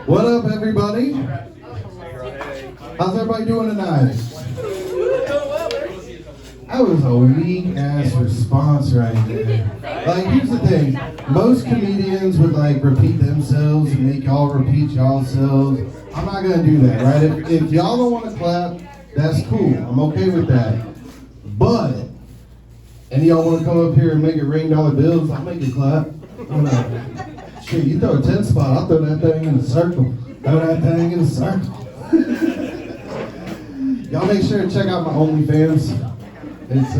What up, everybody? How's everybody doing tonight? That was a weak-ass response right there. Like, here's the thing. Most comedians would, like, repeat themselves and make y'all repeat y'allselves. I'm not going to do that, right? If y'all don't want to clap, that's cool. I'm okay with that. But, any of y'all want to come up here and make it rain dollar bills, I'll make it clap. I'm like, shit, you throw a 10 spot, I'll throw that thing in a circle. Throw that thing in a circle. Y'all make sure to check out my OnlyFans. It's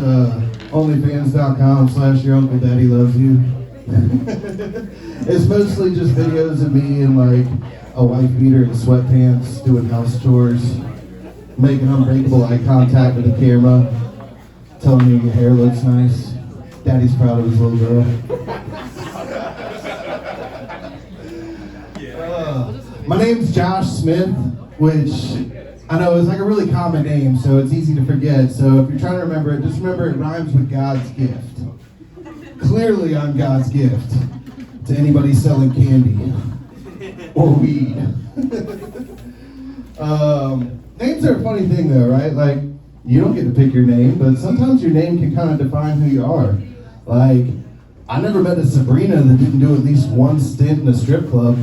onlyfans.com/youruncledaddylovesyou. It's mostly just videos of me in like a wife beater and sweatpants doing house chores, making unbreakable eye contact with the camera, telling you your hair looks nice. Daddy's proud of his little girl. My name's Josh Smith, which I know is like a really common name, so it's easy to forget. So if you're trying to remember it, just remember it rhymes with God's gift. Clearly I'm God's gift to anybody selling candy or weed. Names are a funny thing though, right? Like, you don't get to pick your name, but sometimes your name can kind of define who you are. Like, I never met a Sabrina that didn't do at least one stint in a strip club.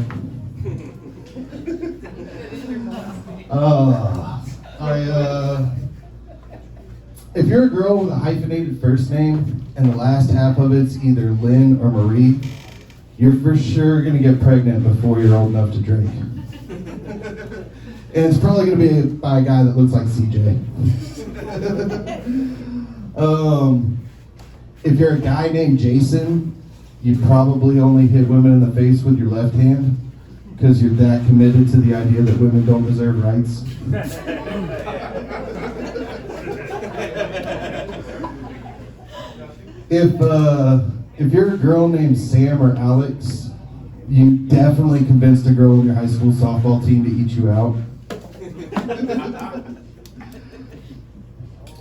If you're a girl with a hyphenated first name and the last half of it's either Lynn or Marie, you're for sure gonna get pregnant before you're old enough to drink. And it's probably gonna be by a guy that looks like CJ. If you're a guy named Jason, you probably only hit women in the face with your left hand because you're that committed to the idea that women don't deserve rights. If you're a girl named Sam or Alex, you definitely convinced a girl in your high school softball team to eat you out.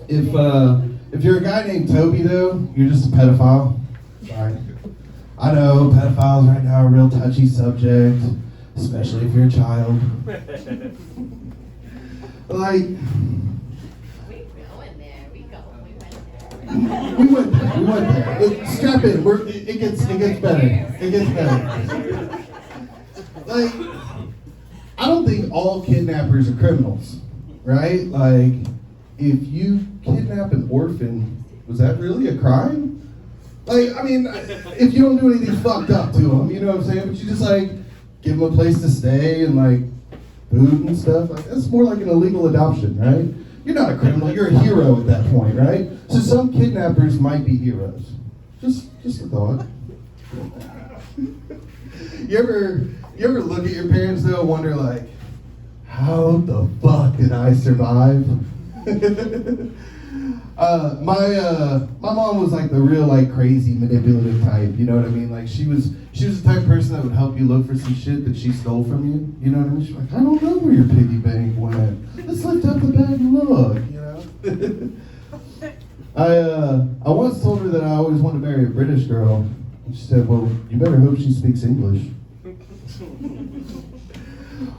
If you're a guy named Toby though, you're just a pedophile. Sorry. I know pedophiles right now are a real touchy subject, especially if you're a child. Like, we went there. Strap in. It gets better. It gets better. Like, I don't think all kidnappers are criminals, right? Like, if you kidnap an orphan, was that really a crime? Like, I mean, if you don't do anything fucked up to them, you know what I'm saying? But you just like give them a place to stay and like food and stuff. Like, that's more like an illegal adoption, right? You're not a criminal, you're a hero at that point, right? So some kidnappers might be heroes. Just a thought. You ever look at your parents though and wonder like, how the fuck did I survive? My mom was like the real like crazy manipulative type, you know what I mean? Like she was the type of person that would help you look for some shit that she stole from you, you know what I mean? She's like, I don't know where your piggy bank went. Let's lift up the bag and look, you know? I once told her that I always wanted to marry a British girl. And she said, well, you better hope she speaks English.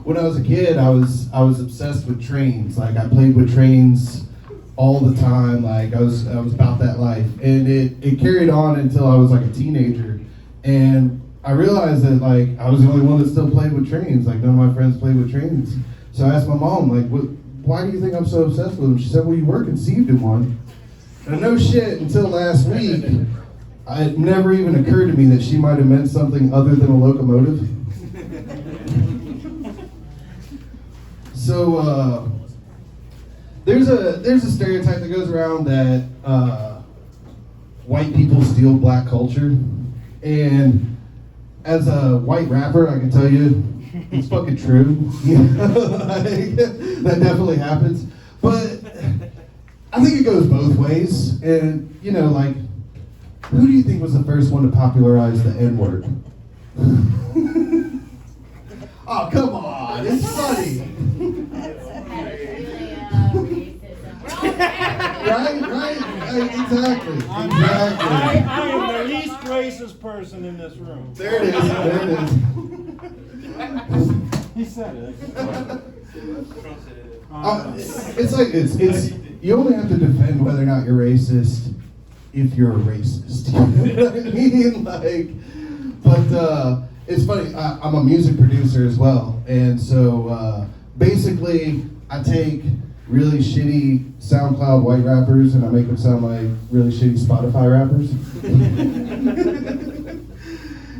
When I was a kid, I was obsessed with trains. Like I played with trains all the time. Like I was about that life, and it carried on until I was like a teenager, and I realized that like I was the only one that still played with trains. Like none of my friends played with trains. So I asked my mom, like, why do you think I'm so obsessed with them? She said, well, you were conceived in one. And no shit, until last week, it never even occurred to me that she might have meant something other than a locomotive. So there's a stereotype that goes around that white people steal black culture, and as a white rapper, I can tell you it's fucking true. You know, like, that definitely happens. But I think it goes both ways, and you know, like, who do you think was the first one to popularize the N-word? Oh, come on, it's funny. Right, exactly. I am the least racist person in this room. There it is. He said it. It's like it's you only have to defend whether or not you're racist if you're a racist. You know what I mean? Like, but it's funny. I'm a music producer as well, and so basically, I take really shitty SoundCloud white rappers and I make them sound like really shitty Spotify rappers.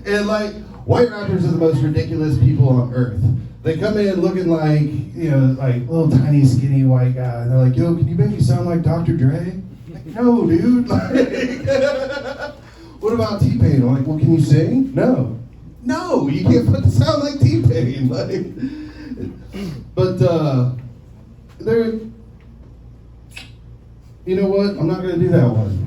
And like, white rappers are the most ridiculous people on earth. They come in looking like, you know, like little tiny skinny white guy. And they're like, yo, can you make me sound like Dr. Dre? Like, no, dude. Like, what about T-Pain? I'm like, well, can you sing? No. No, you can't put the sound like T-Pain. Like, but there, you know what? I'm not gonna do that one.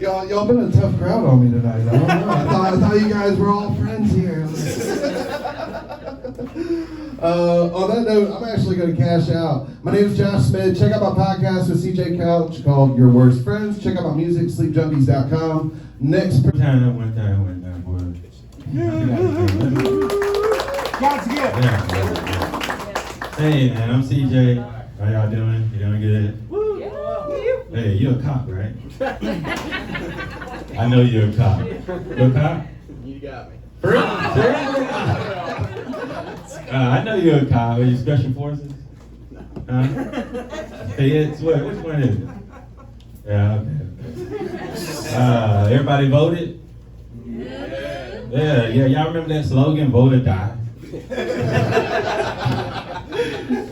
Y'all been a tough crowd on me tonight. I don't know. I thought you guys were all friends here. On that note, I'm actually going to cash out. My name is Josh Smith. Check out my podcast with CJ Couch called Your Worst Friends. Check out my music, sleepjunkies.com. Next one time, boy. God's gift. Hey, man, I'm CJ. How y'all doing? You doing good? Hey, you're a cop, right? I know you're a cop. You're a cop? You got me. For real? Seriously? I know you're a cop. Are you special forces? Hey, it's what? Which one is it? Yeah, okay. Everybody voted? Yeah. Y'all remember that slogan, vote or die?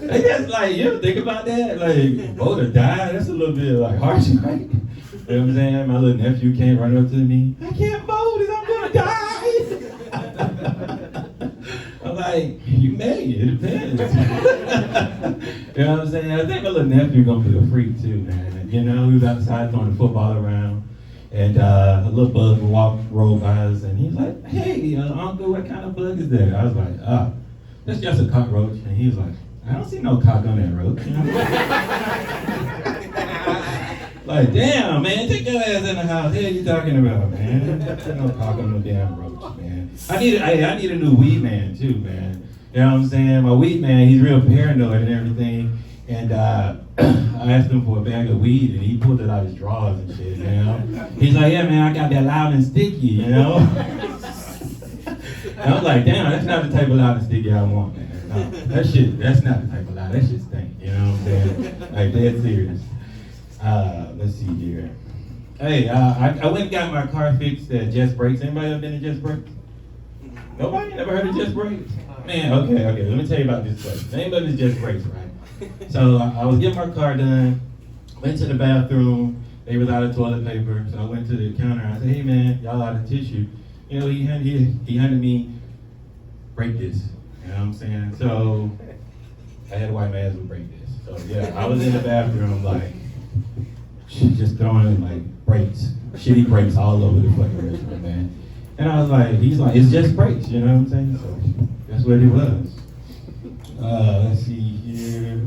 They just like, you ever think about that? Like, vote or die? That's a little bit like harsh, right? You know what I'm saying? My little nephew came running up to me. I can't vote, I'm gonna die. I'm like, you may, it depends. You know what I'm saying? I think my little nephew gonna be a freak too, man. You know, he was outside throwing the football around, and a little bug rolled by us, and he's like, hey, uncle, what kind of bug is that? I was like, that's just a cockroach. And he was like, I don't see no cock on that roach. Like, damn, man, take your ass in the house. What are you talking about, man? There's no cock on no damn roach, man. I need a new weed man too, man. You know what I'm saying? My weed man, he's real paranoid and everything. And I asked him for a bag of weed, and he pulled it out his drawers and shit, you know? He's like, yeah, man, I got that loud and sticky, you know? And I was like, damn, that's not the type of loud and sticky I want, man. No, that's not the type of loud. That shit stink, you know what I'm saying? Like, dead serious. Let's see here. Hey, I went and got my car fixed at Just Brakes. Anybody ever been to Just Brakes? Nobody? Never heard of Just Brakes? Man, okay. Let me tell you about this place. The name of it is Just Brakes, right? So I was getting my car done, went to the bathroom. They was out of toilet paper, so I went to the counter. I said, hey man, y'all out of tissue. You know, he handed me, break this. You know what I'm saying? So I had to wipe my ass with break this. So yeah, I was in the bathroom like just throwing like brakes, shitty brakes all over the fucking restaurant, man. And I was like, he's like, it's just brakes, you know what I'm saying? So that's what it was. Let's see here.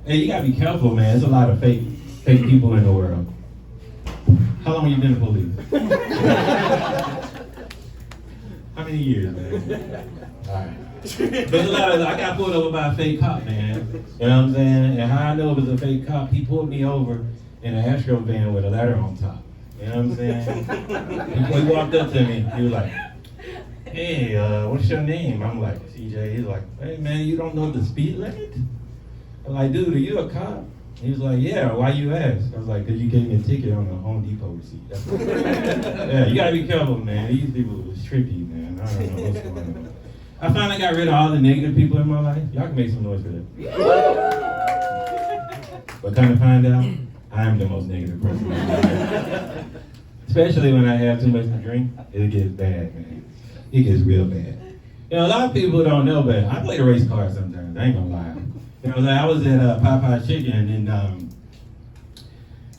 Hey, you gotta be careful, man. There's a lot of fake people in the world. How long have you been in police? How many years, man? All right. There's a lot of, I got pulled over by a fake cop, man. You know what I'm saying? And how I know it was a fake cop, he pulled me over in an Astro van with a letter on top. You know what I'm saying? He walked up to me, he was like, hey, what's your name? I'm like, CJ. He's like, hey man, you don't know the speed limit? I'm like, dude, are you a cop? He was like, yeah, why you ask? I was like, because you gave me a ticket on a Home Depot receipt. That's what yeah, you gotta be careful, man. These people was trippy, man. I don't know what's going on. I finally got rid of all the negative people in my life. Y'all can make some noise for that. But kind of find out, I am the most negative person in my life. Especially when I have too much to drink, it gets bad, man. It gets real bad. You know, a lot of people don't know, but I play the race car sometimes. I ain't gonna lie. You know, I was at Popeye Chicken, and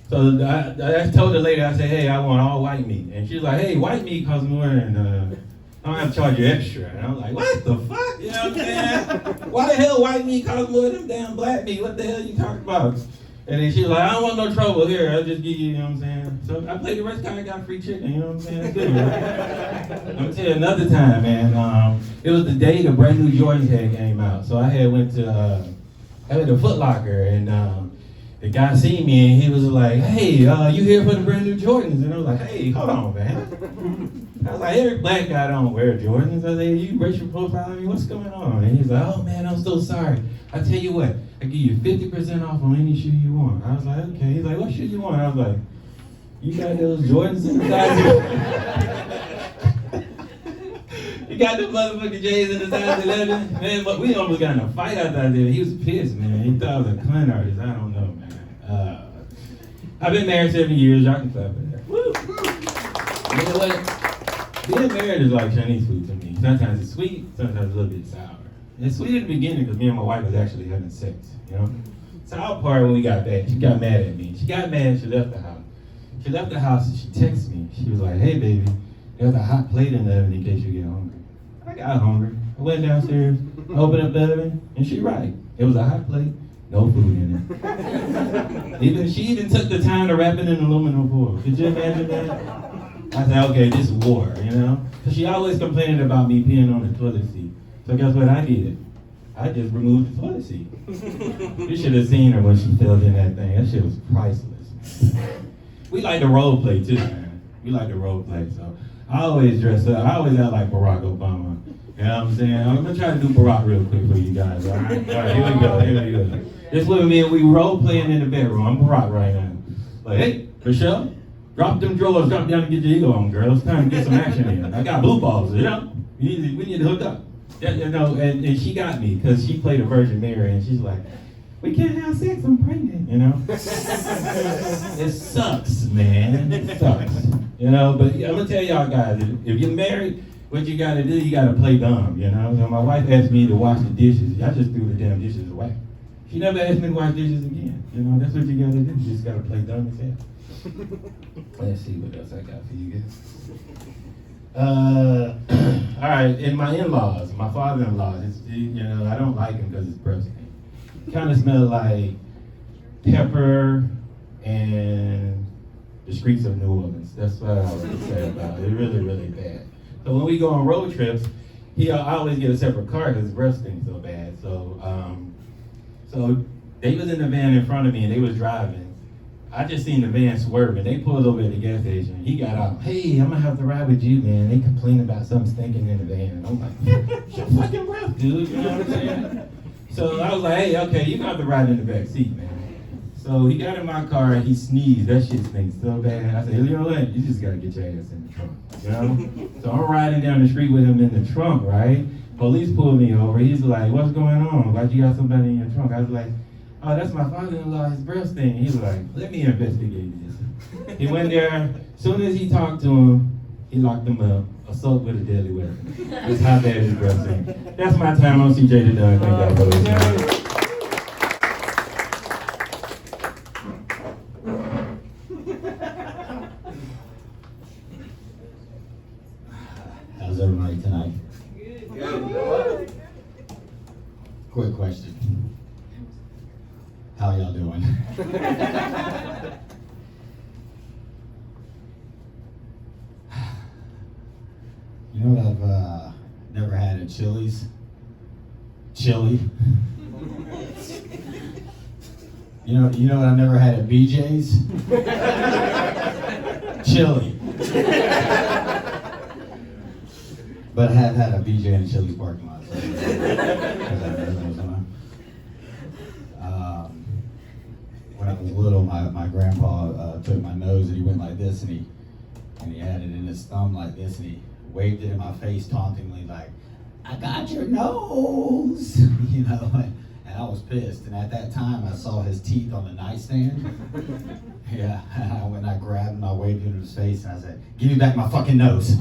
so I told the lady, I said, hey, I want all white meat. And she was like, hey, white meat costs more than, I don't have to charge you extra. And I was like, what the fuck? You know what I'm saying? Why the hell white meat costs more than damn black meat? What the hell are you talking about? And then she was like, I don't want no trouble here. I'll just give you, you know what I'm saying? So I played the rest of the time, I got free chicken, you know what I'm saying? That's good, right? I'm gonna tell you another time, man. It was the day the brand new Jordans had came out. So I had went to Foot Locker, and the guy seen me and he was like, hey, you here for the brand new Jordans? And I was like, hey, hold on, man. I was like, every black guy don't wear Jordans. I was like, you racial profiling me? What's going on? And he's like, oh man, I'm so sorry. I tell you what, I give you 50% off on any shoe you want. I was like, okay. He's like, what shoe you want? I was like, you got those Jordans in the size? You got the motherfucking J's in the size 11? Man, but we almost got in a fight out there. He was pissed, man. He thought I was a con artist. I don't know, man. I've been married 7 years. Y'all can clap for that. Woo! You know what? Being married is like Chinese food to me. Sometimes it's sweet, sometimes a little bit sour. It's sweet at the beginning because me and my wife was actually having sex, you know? Sour part when we got back, she got mad at me. She got mad, she left the house. She left the house and she texted me. She was like, hey baby, there's a hot plate in the oven in case you get hungry. I got hungry. I went downstairs, opened up the oven, and she right. It was a hot plate, no food in it. She even took the time to wrap it in aluminum foil. Could you imagine that? I said, okay, this is war, you know? Because she always complaining about me peeing on the toilet seat. So guess what I did? I just removed the toilet seat. You should have seen her when she filled in that thing. That shit was priceless. We like to role play too, man. We like to role play, so I always dress up. I always act like Barack Obama. You know what I'm saying? I'm gonna try to do Barack real quick for you guys, all right? All right, here we go. Just look at me and we role playing in the bedroom. I'm Barack right now. Like, hey, Michelle, drop them drawers, drop down and get your ego on, girl. It's time to get some action in. I got blue balls, you know? We need to hook up. Yeah, you know, and she got me because she played a Virgin Mary and she's like, we can't have sex, I'm pregnant, you know? It sucks, man. It sucks. You know, but I'm gonna tell y'all guys, if you're married, what you gotta do, you gotta play dumb, you know? So my wife asked me to wash the dishes. I just threw the damn dishes away. She never asked me to wash dishes again. You know, that's what you gotta do. You just gotta play dumb as hell. Let's see what else I got for you guys. All right, and my in-laws, my father-in-law, you know, I don't like him because it's breath stink. Kind of smell like pepper and the streets of New Orleans. That's what I would say about it. It's really, really bad. So when we go on road trips, I always get a separate car because his breath stinks so bad. So they was in the van in front of me and they was driving. I just seen the van swerving. They pulled over at the gas station. He got out. Hey, I'm gonna have to ride with you, man. They complain about something stinking in the van. And I'm like, it's your fucking breath, dude. You know what I'm saying? So I was like, hey, okay, you gonna have to ride in the back seat, man. So he got in my car and he sneezed. That shit stinks so bad. I said, you know what? You just gotta get your ass in the trunk. You know? So I'm riding down the street with him in the trunk, right? Police pulled me over. He's like, what's going on? Why'd you got somebody in your trunk? I was like, oh, that's my father-in-law, his breath stink. He was like, let me investigate this. He went there. As soon as he talked to him, he locked him up. Assault with a deadly weapon. That's how bad his breath stink. That's my time on CJ the Dog. Thank y'all for listening. How's everybody tonight? Good. Quick question. How y'all doing? You know what I've never had at Chili's? Chili. You know what I've never had at BJ's? Chili. But I have had a BJ in a Chili's parking lot. So when I was little, my grandpa took my nose and he went like this and he had it in his thumb like this and he waved it in my face tauntingly like, I got your nose, you know, and I was pissed. And at that time I saw his teeth on the nightstand. Yeah, I went and I grabbed him, I waved it in his face and I said, give me back my fucking nose.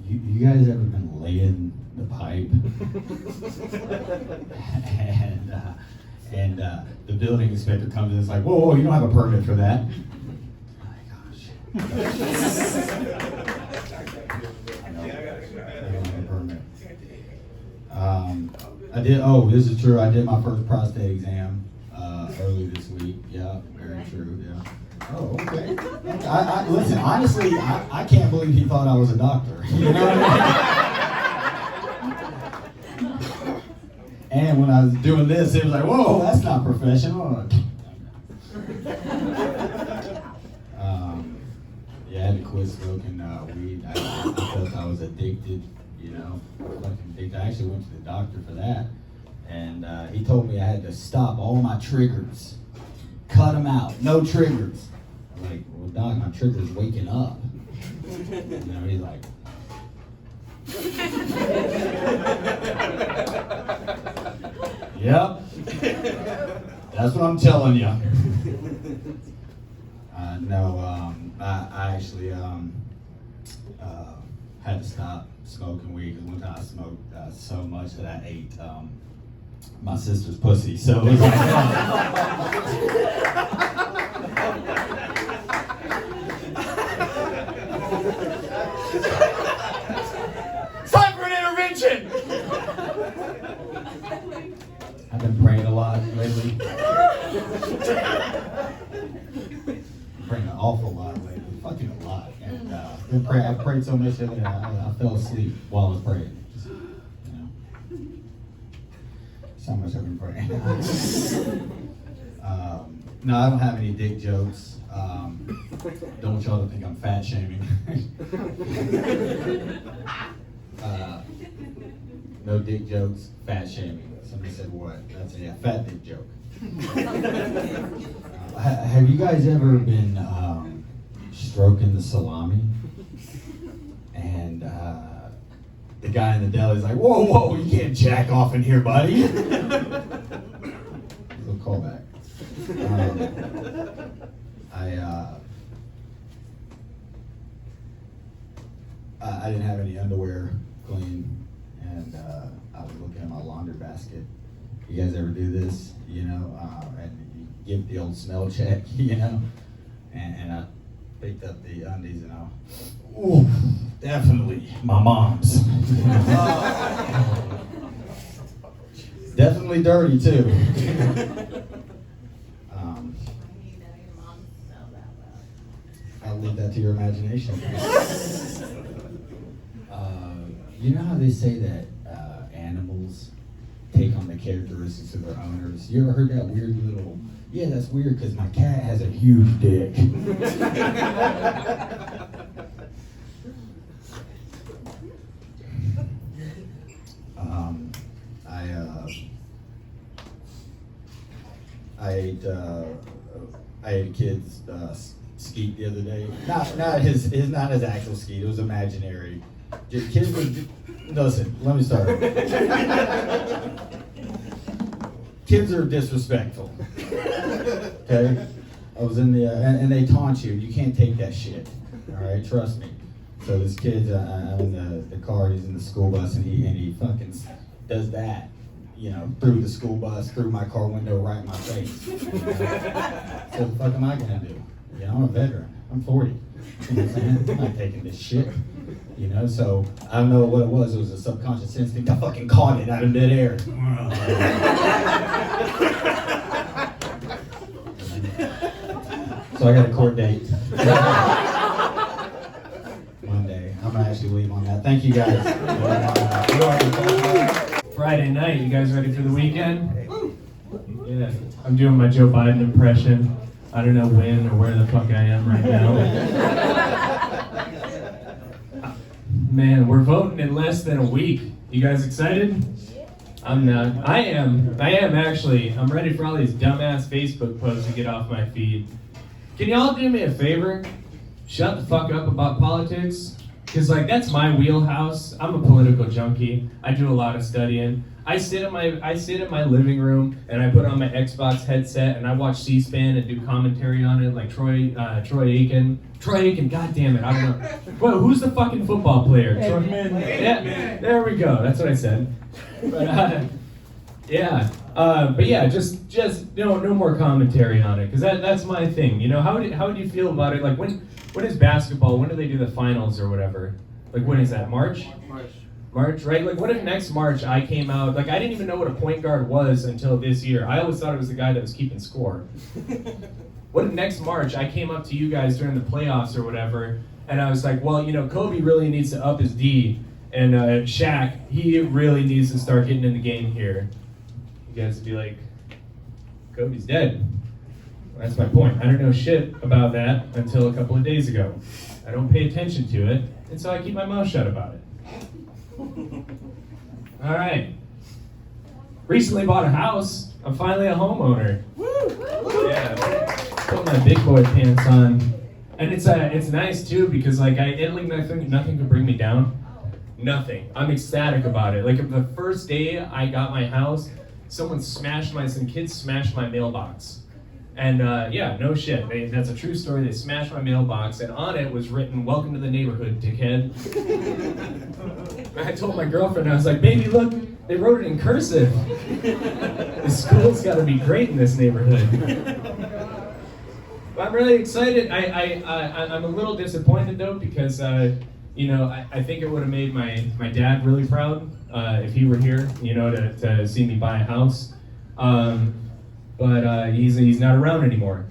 You guys ever been laying the pipe? and the building inspector comes in and is like, whoa, you don't have a permit for that. Oh my gosh. I don't have a permit. I did. Oh, this is true. I did my first prostate exam early this week. Yeah, very true. Yeah. Oh, okay. Listen. Honestly, I can't believe he thought I was a doctor. You know what I mean? And when I was doing this, it was like, whoa, that's not professional. Yeah, I had to quit smoking weed. I felt I was addicted, you know, fucking addicted. I actually went to the doctor for that, and he told me I had to stop all my triggers, cut them out, no triggers. I'm like, well, doc, my trigger's waking up. You know, he's like, yep, that's what I'm telling you. No, I actually had to stop smoking weed because one time I smoked so much that I ate my sister's pussy. So it was like, it's time for an intervention. I've been praying a lot lately. Praying an awful lot lately, fucking a lot, and I prayed so much that I fell asleep while I was praying. Just, you know, so much I've been praying. No, I don't have any dick jokes. Don't want y'all to think I'm fat shaming. No dick jokes, fat shaming. Somebody said what? That's a fat dick joke. Have you guys ever been stroking the salami? And the guy in the deli is like, whoa, you can't jack off in here, buddy. A little callback. I didn't have any underwear clean, and I was looking at my laundry basket. You guys ever do this? You know, and you give the old smell check, you know? And I picked up the undies and ooh, definitely my mom's. Definitely dirty too. I'll leave that to your imagination. You know how they say that animals take on the characteristics of their owners? You ever heard that weird little, yeah, that's weird because my cat has a huge dick. I ate a kid's skeet the other day. Not his actual skeet. It was imaginary. Kids was, listen, let me start. Kids are disrespectful. Okay? I was in the, and they taunt you. You can't take that shit. All right? Trust me. So this kid, I'm in the car, he's in the school bus, and he fucking does that. You know, through the school bus, through my car window, right in my face. You know? So what the fuck am I gonna do? You know, I'm a veteran. I'm 40. You know what I'm saying? I'm not taking this shit. You know, so I don't know what it was. It was a subconscious instinct. I fucking caught it out of midair. So I got a court date. Monday. I'm gonna actually leave on that. Thank you guys. Friday night, you guys ready for the weekend? Yeah, I'm doing my Joe Biden impression. I don't know when or where the fuck I am right now. Man, we're voting in less than a week. You guys excited? I'm not. I am actually. I'm ready for all these dumbass Facebook posts to get off my feed. Can y'all do me a favor? Shut the fuck up about politics. Cause like that's my wheelhouse. I'm a political junkie. I do a lot of studying. I sit in my living room and I put on my Xbox headset and I watch C-SPAN and do commentary on it like Troy Aiken. Troy Aiken, god damn it, I don't know. Well, who's the fucking football player? Yeah, there we go. That's what I said. But yeah. But yeah, just no more commentary on it, cause that's my thing. You know, how would you feel about it? Like when is basketball? When do they do the finals or whatever? Like when is that? March. March, right? Like, what if next March I came out, like, I didn't even know what a point guard was until this year. I always thought it was the guy that was keeping score. What if next March I came up to you guys during the playoffs or whatever, and I was like, well, you know, Kobe really needs to up his D, and Shaq, he really needs to start getting in the game here. You guys would be like, Kobe's dead. That's my point. I don't know shit about that until a couple of days ago. I don't pay attention to it, and so I keep my mouth shut about it. All right. Recently bought a house. I'm finally a homeowner. Woo! Yeah. Put my big boy pants on, and it's nice too because like nothing could bring me down. Nothing. I'm ecstatic about it. Like the first day I got my house, some kids smashed my mailbox. And yeah, no shit. That's a true story. They smashed my mailbox, and on it was written, "Welcome to the neighborhood, dickhead." I told my girlfriend, I was like, "Baby, look, they wrote it in cursive. The school's got to be great in this neighborhood." But I'm really excited. I'm a little disappointed though because you know I think it would have made my dad really proud if he were here, you know, to see me buy a house. But he's not around anymore.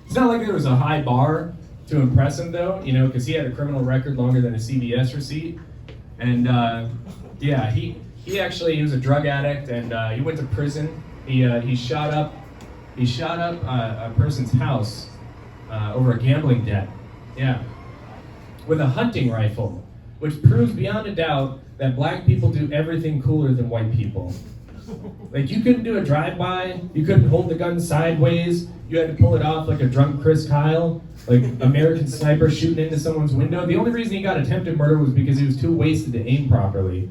It's not like there was a high bar to impress him though, you know, because he had a criminal record longer than a CVS receipt. And yeah, he was a drug addict, and he went to prison. He shot up a person's house over a gambling debt. Yeah, with a hunting rifle, which proves beyond a doubt that black people do everything cooler than white people. Like, you couldn't do a drive-by, you couldn't hold the gun sideways, you had to pull it off like a drunk Chris Kyle, like American Sniper shooting into someone's window. The only reason he got attempted murder was because he was too wasted to aim properly.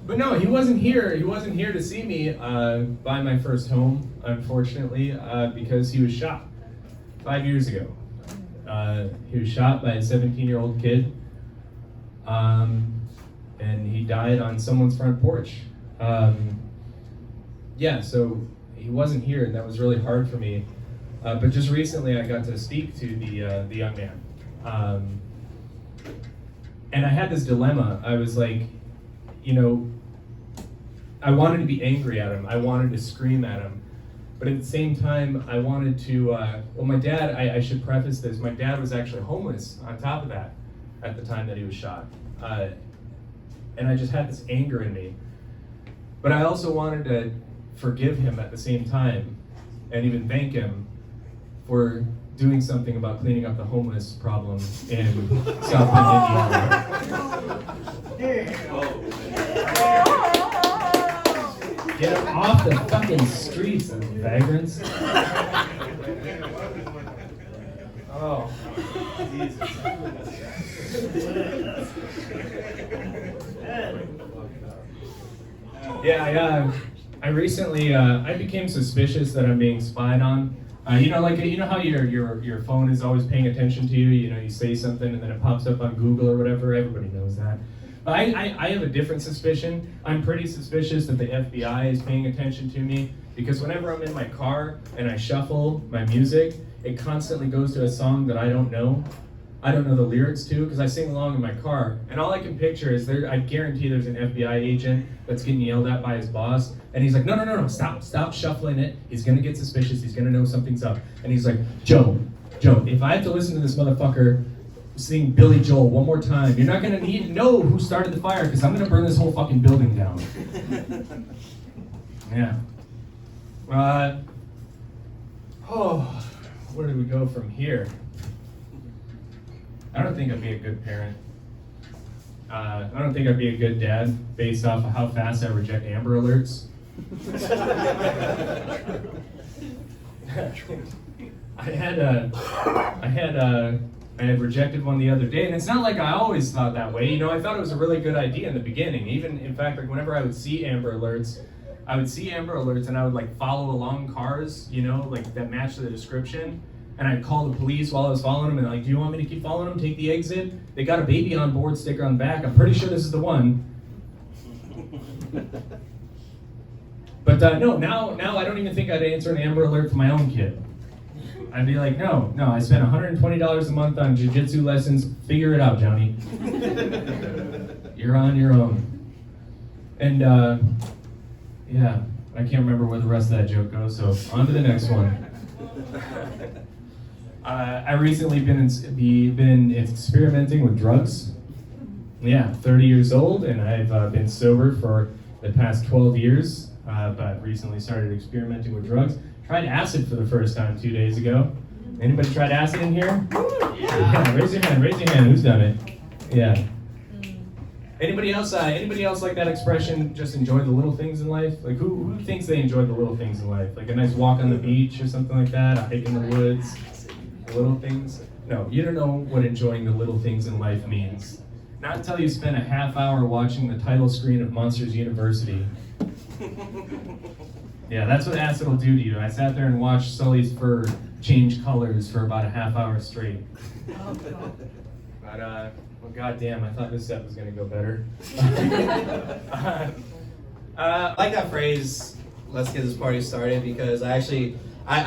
But no, he wasn't here to see me buy my first home, unfortunately, because he was shot 5 years ago. He was shot by a 17-year-old kid. And he died on someone's front porch. Yeah, so he wasn't here, and that was really hard for me. But just recently, I got to speak to the young man, and I had this dilemma. I was like, you know, I wanted to be angry at him. I wanted to scream at him, but at the same time, I wanted to. Well, my dad. I should preface this. My dad was actually homeless. On top of that, at the time that he was shot. And I just had this anger in me. But I also wanted to forgive him at the same time, and even thank him for doing something about cleaning up the homeless problem in South Bend, Indiana. Get him off the fucking streets, those vagrants. Oh, Jesus. Yeah, I recently I became suspicious that I'm being spied on. You know how your phone is always paying attention to you. You know, you say something and then it pops up on Google or whatever. Everybody knows that. But I have a different suspicion. I'm pretty suspicious that the FBI is paying attention to me because whenever I'm in my car and I shuffle my music, it constantly goes to a song that I don't know. I don't know the lyrics to because I sing along in my car, and all I can picture is I guarantee there's an FBI agent that's getting yelled at by his boss, and he's like, no, stop shuffling it. He's gonna get suspicious. He's gonna know something's up. And he's like, Joe, if I have to listen to this motherfucker sing Billy Joel one more time, you're not gonna need to know who started the fire because I'm gonna burn this whole fucking building down. Yeah. Where do we go from here? I don't think I'd be a good parent. I don't think I'd be a good dad based off of how fast I reject Amber Alerts. I had rejected one the other day, and it's not like I always thought that way. You know, I thought it was a really good idea in the beginning. Even, in fact, like whenever I would see Amber Alerts, and I would like follow along cars, you know, like that matched the description. And I'd call the police while I was following them and like, do you want me to keep following them? Take the exit. They got a baby on board sticker on the back. I'm pretty sure this is the one. But no, now I don't even think I'd answer an Amber Alert for my own kid. I'd be like, no, I spent $120 a month on jiu-jitsu lessons. Figure it out, Johnny. You're on your own. And yeah, I can't remember where the rest of that joke goes, so on to the next one. I recently been experimenting with drugs. Yeah, 30 years old, and I've been sober for the past 12 years, but recently started experimenting with drugs. Tried acid for the first time 2 days ago. Anybody tried acid in here? Yeah, raise your hand, who's done it? Yeah. Anybody else like that expression, just enjoy the little things in life? Like who thinks they enjoy the little things in life? Like a nice walk on the beach or something like that, a hike in the woods, the little things? No, you don't know what enjoying the little things in life means. Not until you spend a half hour watching the title screen of Monsters University. Yeah, that's what acid will do to you. I sat there and watched Sully's fur change colors for about a half hour straight. But, well, goddamn, I thought this set was gonna go better. I like that phrase, let's get this party started, because I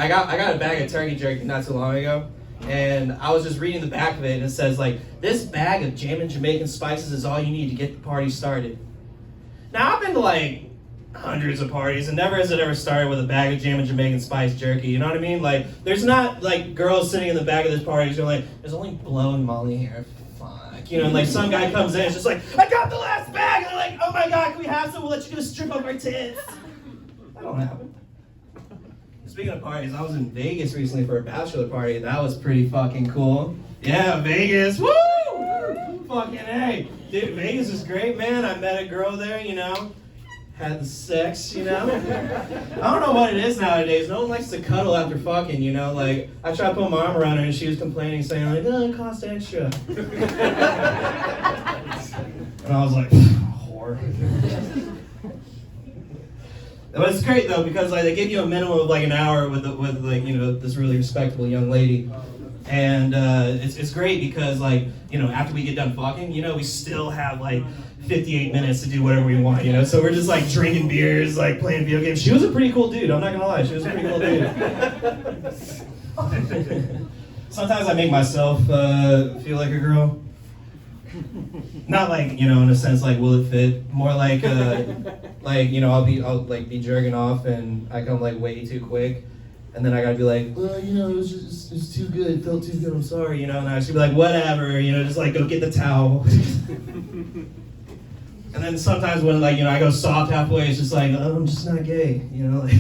got a bag of turkey jerky not too long ago, and I was just reading the back of it, and it says, like, this bag of jammin' Jamaican spices is all you need to get the party started. Now, I've been to, like, hundreds of parties, and never has it ever started with a bag of jammin' Jamaican spice jerky, you know what I mean? Like, there's not, like, girls sitting in the back of this party who are like, there's only Blow and Molly here, fuck, you know, and, like, some guy comes in, it's just like, I got the last bag, and they're like, oh my god, can we have some? We'll let you do a strip of our tits. That don't happen. Speaking of parties, I was in Vegas recently for a bachelor party. That was pretty fucking cool. Yeah, Vegas, woo! Fucking hey. Dude, Vegas is great, man. I met a girl there, you know. Had the sex, you know. I don't know what it is nowadays. No one likes to cuddle after fucking, you know. Like, I tried to put my arm around her and she was complaining, saying like, oh, it costs extra. And I was like, whore. But it's great though, because like they give you a minimum of like an hour with like, you know, this really respectable young lady, and it's great because like, you know, after we get done fucking, you know, we still have like 58 minutes to do whatever we want, you know. So we're just like drinking beers, like playing video games. She was a pretty cool dude. I'm not gonna lie, she was a pretty cool dude. Sometimes I make myself feel like a girl. Not like, you know, in a sense like will it fit? More like like, you know, I'll like be jerking off and I come like way too quick, and then I gotta be like, well, you know, it's too good, it felt too good, I'm sorry, you know, and I should be like, whatever, you know, just like go get the towel. And then sometimes when like, you know, I go soft halfway, it's just like, oh, I'm just not gay, you know, like.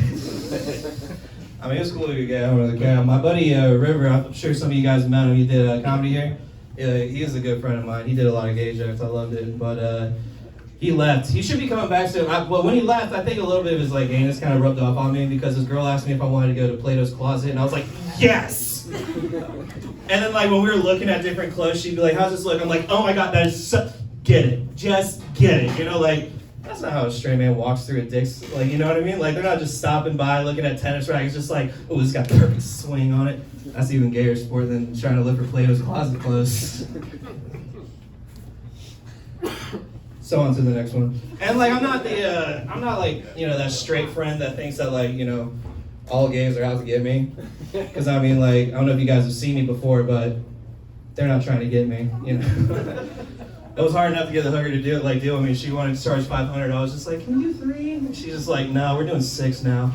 I mean, it's cool to be gay, I don't really care. My buddy River, I'm sure some of you guys met him, he did comedy here. Yeah, he is a good friend of mine. He did a lot of gay jokes. I loved it, but he left. He should be coming back soon. Well, when he left, I think a little bit of his like gayness kind of rubbed off on me because this girl asked me if I wanted to go to Plato's Closet, and I was like, yes. And then like when we were looking at different clothes, she'd be like, "How's this look?" I'm like, "Oh my god, that is so get it, just get it." You know, like that's not how a straight man walks through a dick's. Like, you know what I mean? Like they're not just stopping by looking at tennis rackets, just like, "Oh, it's got perfect swing on it." That's even gayer sport than trying to look for Plato's Closet clothes. So on to the next one. And like I'm not like, you know, that straight friend that thinks that like, you know, all gays are out to get me. Because I mean, like, I don't know if you guys have seen me before, but they're not trying to get me, you know. It was hard enough to get the hooker to deal with me. She wanted to charge $500. I was just like, can you do 3? And she's just like, no, we're doing 6 now.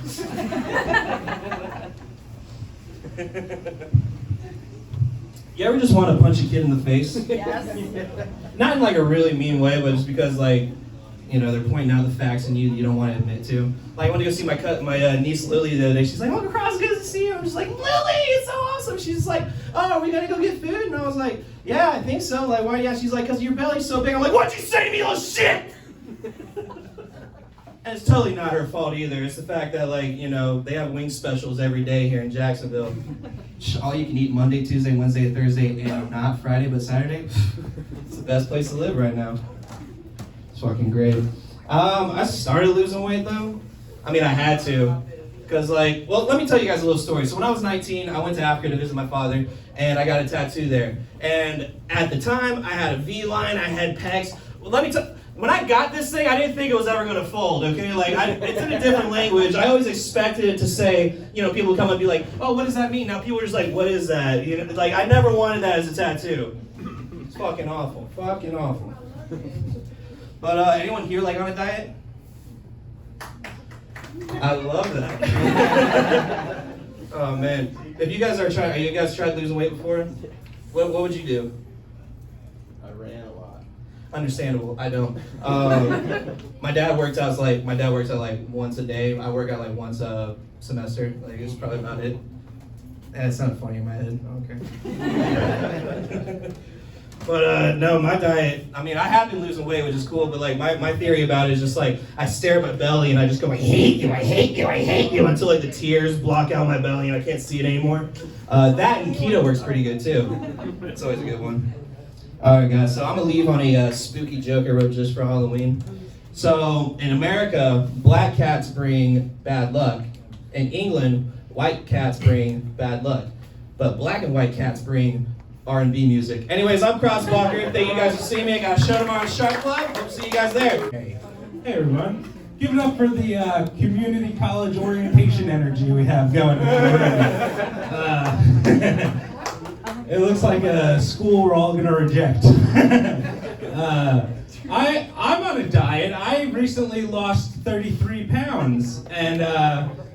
You ever just want to punch a kid in the face? Yes. Not in like a really mean way, but just because like, you know, they're pointing out the facts and you don't want to admit to. Like I went to go see my niece Lily the other day. She's like, "Uncle Cross, good to see you." I'm just like, "Lily, it's so awesome." She's like, "Oh, are we gonna go get food?" And I was like, "Yeah, I think so." Like, why? Yeah, she's like, "Cause your belly's so big." I'm like, "What'd you say to me, little shit?" And it's totally not her fault either. It's the fact that, like, you know, they have wing specials every day here in Jacksonville. All you can eat Monday, Tuesday, Wednesday, Thursday, and not Friday, but Saturday. It's the best place to live right now. It's fucking great. I started losing weight, though. I mean, I had to. Because, like, well, let me tell you guys a little story. So when I was 19, I went to Africa to visit my father, and I got a tattoo there. And at the time, I had a V-line, I had pecs. Well, let when I got this thing, I didn't think it was ever gonna fold, okay? Like, it's in a different language. I always expected it to say, you know, people come up and be like, oh, what does that mean? Now people are just like, what is that? You know, like, I never wanted that as a tattoo. It's fucking awful, fucking awful. But anyone here like on a diet? I love that. Oh man, if you guys are you guys tried losing weight before? What would you do? I ran a lot. Understandable. I don't. My dad works out like once a day. I work out like once a semester. Like it's probably about it. And it's not funny in my head. Okay. But no, my diet. I mean, I have been losing weight, which is cool. But like my theory about it is just like I stare at my belly and I just go, I hate you, I hate you, I hate you, until like the tears block out my belly and I can't see it anymore. That and keto works pretty good too. It's always a good one. All right, guys. So I'm gonna leave on a spooky joke I wrote just for Halloween. So in America, black cats bring bad luck. In England, white cats bring bad luck. But black and white cats bring R&B music. Anyways, I'm Crosswalker. Thank you guys for seeing me. I got a show tomorrow at Shark Club. Hope to see you guys there. Hey everyone. Give it up for the community college orientation energy we have going. It looks like a school we're all gonna reject. I'm on a diet. I recently lost 33 pounds and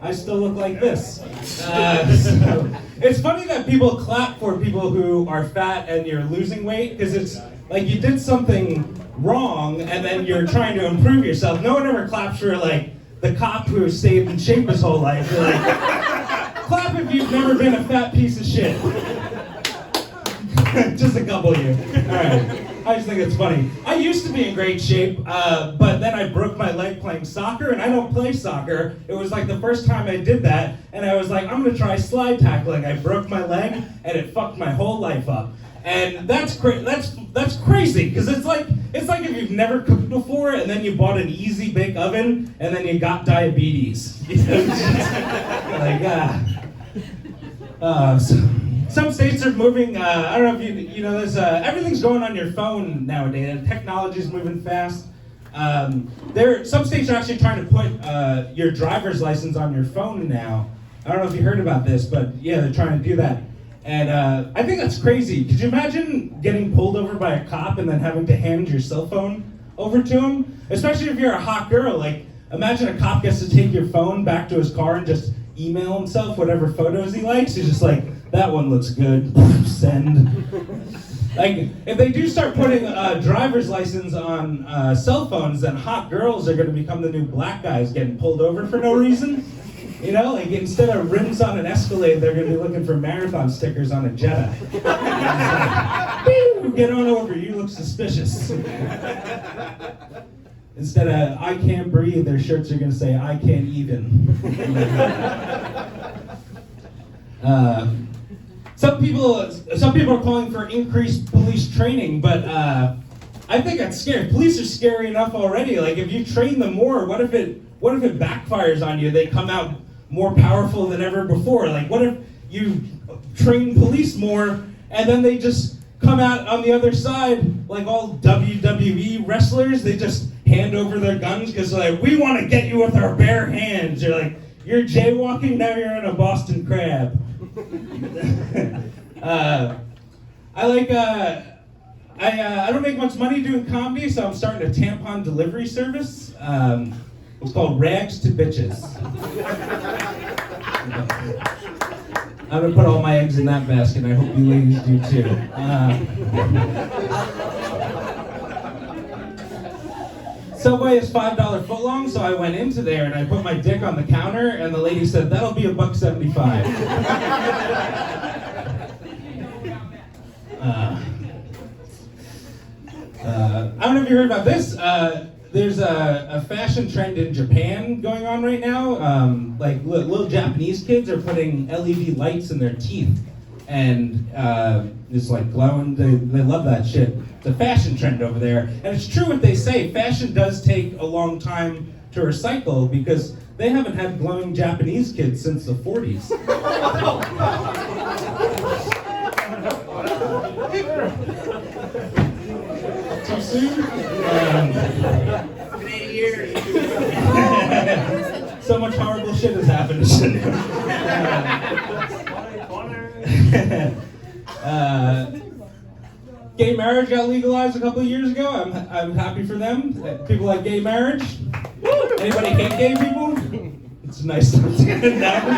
I still look like this. So it's funny that people clap for people who are fat and you're losing weight because it's like you did something wrong and then you're trying to improve yourself. No one ever claps for like the cop who stayed in shape his whole life. They're like, clap if you've never been a fat piece of shit. Just a couple of you. All right. I just think it's funny. I used to be in great shape, but then I broke my leg playing soccer, and I don't play soccer. It was like the first time I did that, and I was like, I'm gonna try slide tackling. I broke my leg, and it fucked my whole life up. And that's crazy, because it's like if you've never cooked before, and then you bought an easy bake oven, and then you got diabetes. Some states are moving, I don't know if you know this, everything's going on your phone nowadays. Technology's moving fast. Some states are actually trying to put your driver's license on your phone now. I don't know if you heard about this, but yeah, they're trying to do that. And I think that's crazy. Could you imagine getting pulled over by a cop and then having to hand your cell phone over to him? Especially if you're a hot girl. Like, imagine a cop gets to take your phone back to his car and just email himself whatever photos he likes. He's just like, that one looks good, send. Like, if they do start putting a driver's license on cell phones, then hot girls are gonna become the new black guys getting pulled over for no reason. You know, like instead of rims on an Escalade, they're gonna be looking for marathon stickers on a Jetta. Like, get on over, you look suspicious. Instead of I can't breathe, their shirts are gonna say I can't even. Some people are calling for increased police training, but I think that's scary. Police are scary enough already. Like if you train them more, what if it backfires on you? They come out more powerful than ever before. Like what if you train police more and then they just come out on the other side like all WWE wrestlers? They just hand over their guns because like we want to get you with our bare hands. You're like you're jaywalking, now you're in a Boston Crab. I don't make much money doing comedy, so I'm starting a tampon delivery service. It's called Rags to Bitches. I'm gonna put all my eggs in that basket, and I hope you ladies do too. Subway is $5 footlong, so I went into there and I put my dick on the counter, and the lady said, that'll be $1.75. I don't know if you heard about this. There's a fashion trend in Japan going on right now. Like little Japanese kids are putting LED lights in their teeth, and it's like glowing. They love that shit. It's a fashion trend over there, and it's true what they say. Fashion does take a long time to recycle because they haven't had glowing Japanese kids since the 40s. So soon. It's been 8 years. So much horrible shit has happened. Gay marriage got legalized a couple of years ago. I'm happy for them. People like gay marriage. Anybody hate gay people? It's a nice time to get it down.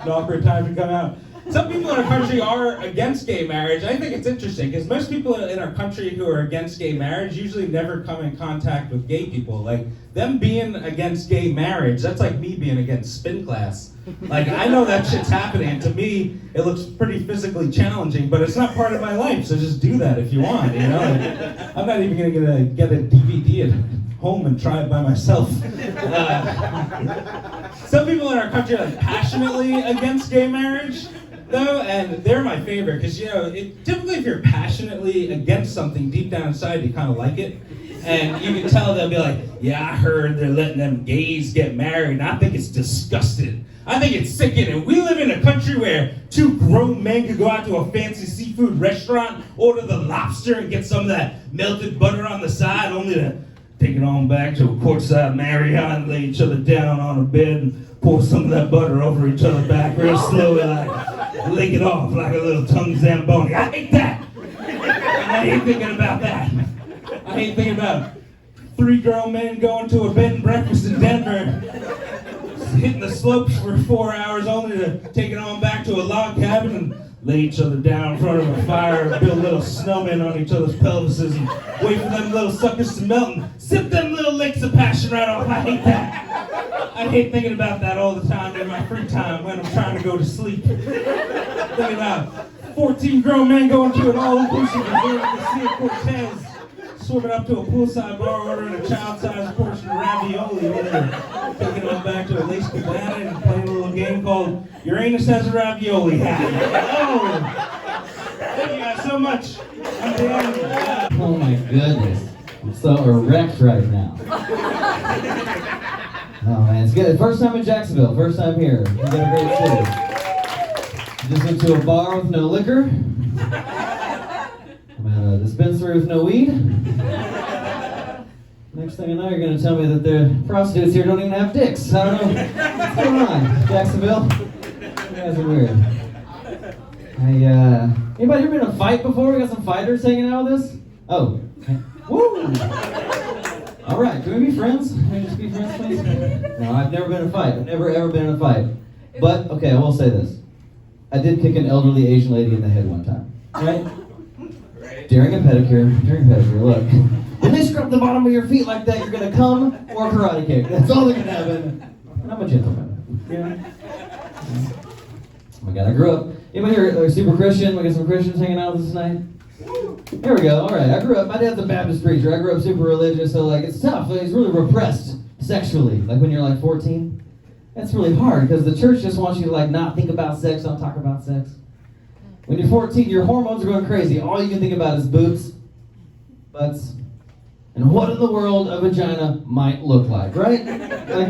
An awkward time to come out. Some people in our country are against gay marriage. I think it's interesting because most people in our country who are against gay marriage usually never come in contact with gay people. Like, them being against gay marriage, that's like me being against spin class. Like, I know that shit's happening, and to me, it looks pretty physically challenging, but it's not part of my life, so just do that if you want, you know? Like, I'm not even gonna get a DVD at home and try it by myself. Some people in our country are like, passionately against gay marriage, though, and they're my favorite, because, you know, typically if you're passionately against something, deep down inside, you kind of like it. And you can tell they'll be like, yeah, I heard they're letting them gays get married, and I think it's disgusting. I think it's sickening. We live in a country where two grown men could go out to a fancy seafood restaurant, order the lobster, and get some of that melted butter on the side, only to take it on back to a courtside Marriott and lay each other down on a bed and pour some of that butter over each other's back real slowly, like lick it off like a little tongue Zamboni. I hate that. I hate thinking about that. I hate thinking about 3 grown men going to a bed and breakfast in Denver, hitting the slopes for 4 hours only to take it on back to a log cabin and lay each other down in front of a fire, build little snowmen on each other's pelvises and wait for them little suckers to melt and sip them little licks of passion right off. I hate that. I hate thinking about that all the time in my free time when I'm trying to go to sleep. Thinking about 14 grown men going to an all-inclusive resort at the Sea of Cortez, swimming up to a poolside bar, ordering a child-sized portion of ravioli, and then taking them back to a lace cabana and playing a little game called Uranus Has a Ravioli Hat. Oh! Thank you guys so much. I'm Dan. Oh my goodness. I'm so erect right now. Oh man, it's good. First time in Jacksonville, first time here. We've got a great city. Just went to a bar with no liquor. I'm at a dispensary with no weed. Next thing I know, you're going to tell me that the prostitutes here don't even have dicks. I don't know what's going on. Jacksonville? You guys are weird. Anybody ever been in a fight before? We got some fighters hanging out with us? Oh. Woo! All right, can we be friends? Can we just be friends, please? No, I've never been in a fight. I've never, ever been in a fight. But, okay, I will say this. I did kick an elderly Asian lady in the head one time. Right? During a pedicure, look. When they scrub the bottom of your feet like that, you're going to come or karate kick. That's all that can happen. And I'm a gentleman. You know? Oh my God, I grew up. Anybody here super Christian? We got some Christians hanging out with us tonight? There we go. All right. I grew up. My dad's a Baptist preacher. I grew up super religious, so like it's tough. He's really repressed sexually. Like when you're like 14, that's really hard because the church just wants you to like not think about sex, don't talk about sex. When you're 14, your hormones are going crazy. All you can think about is boobs, butts, and what in the world a vagina might look like, right? Like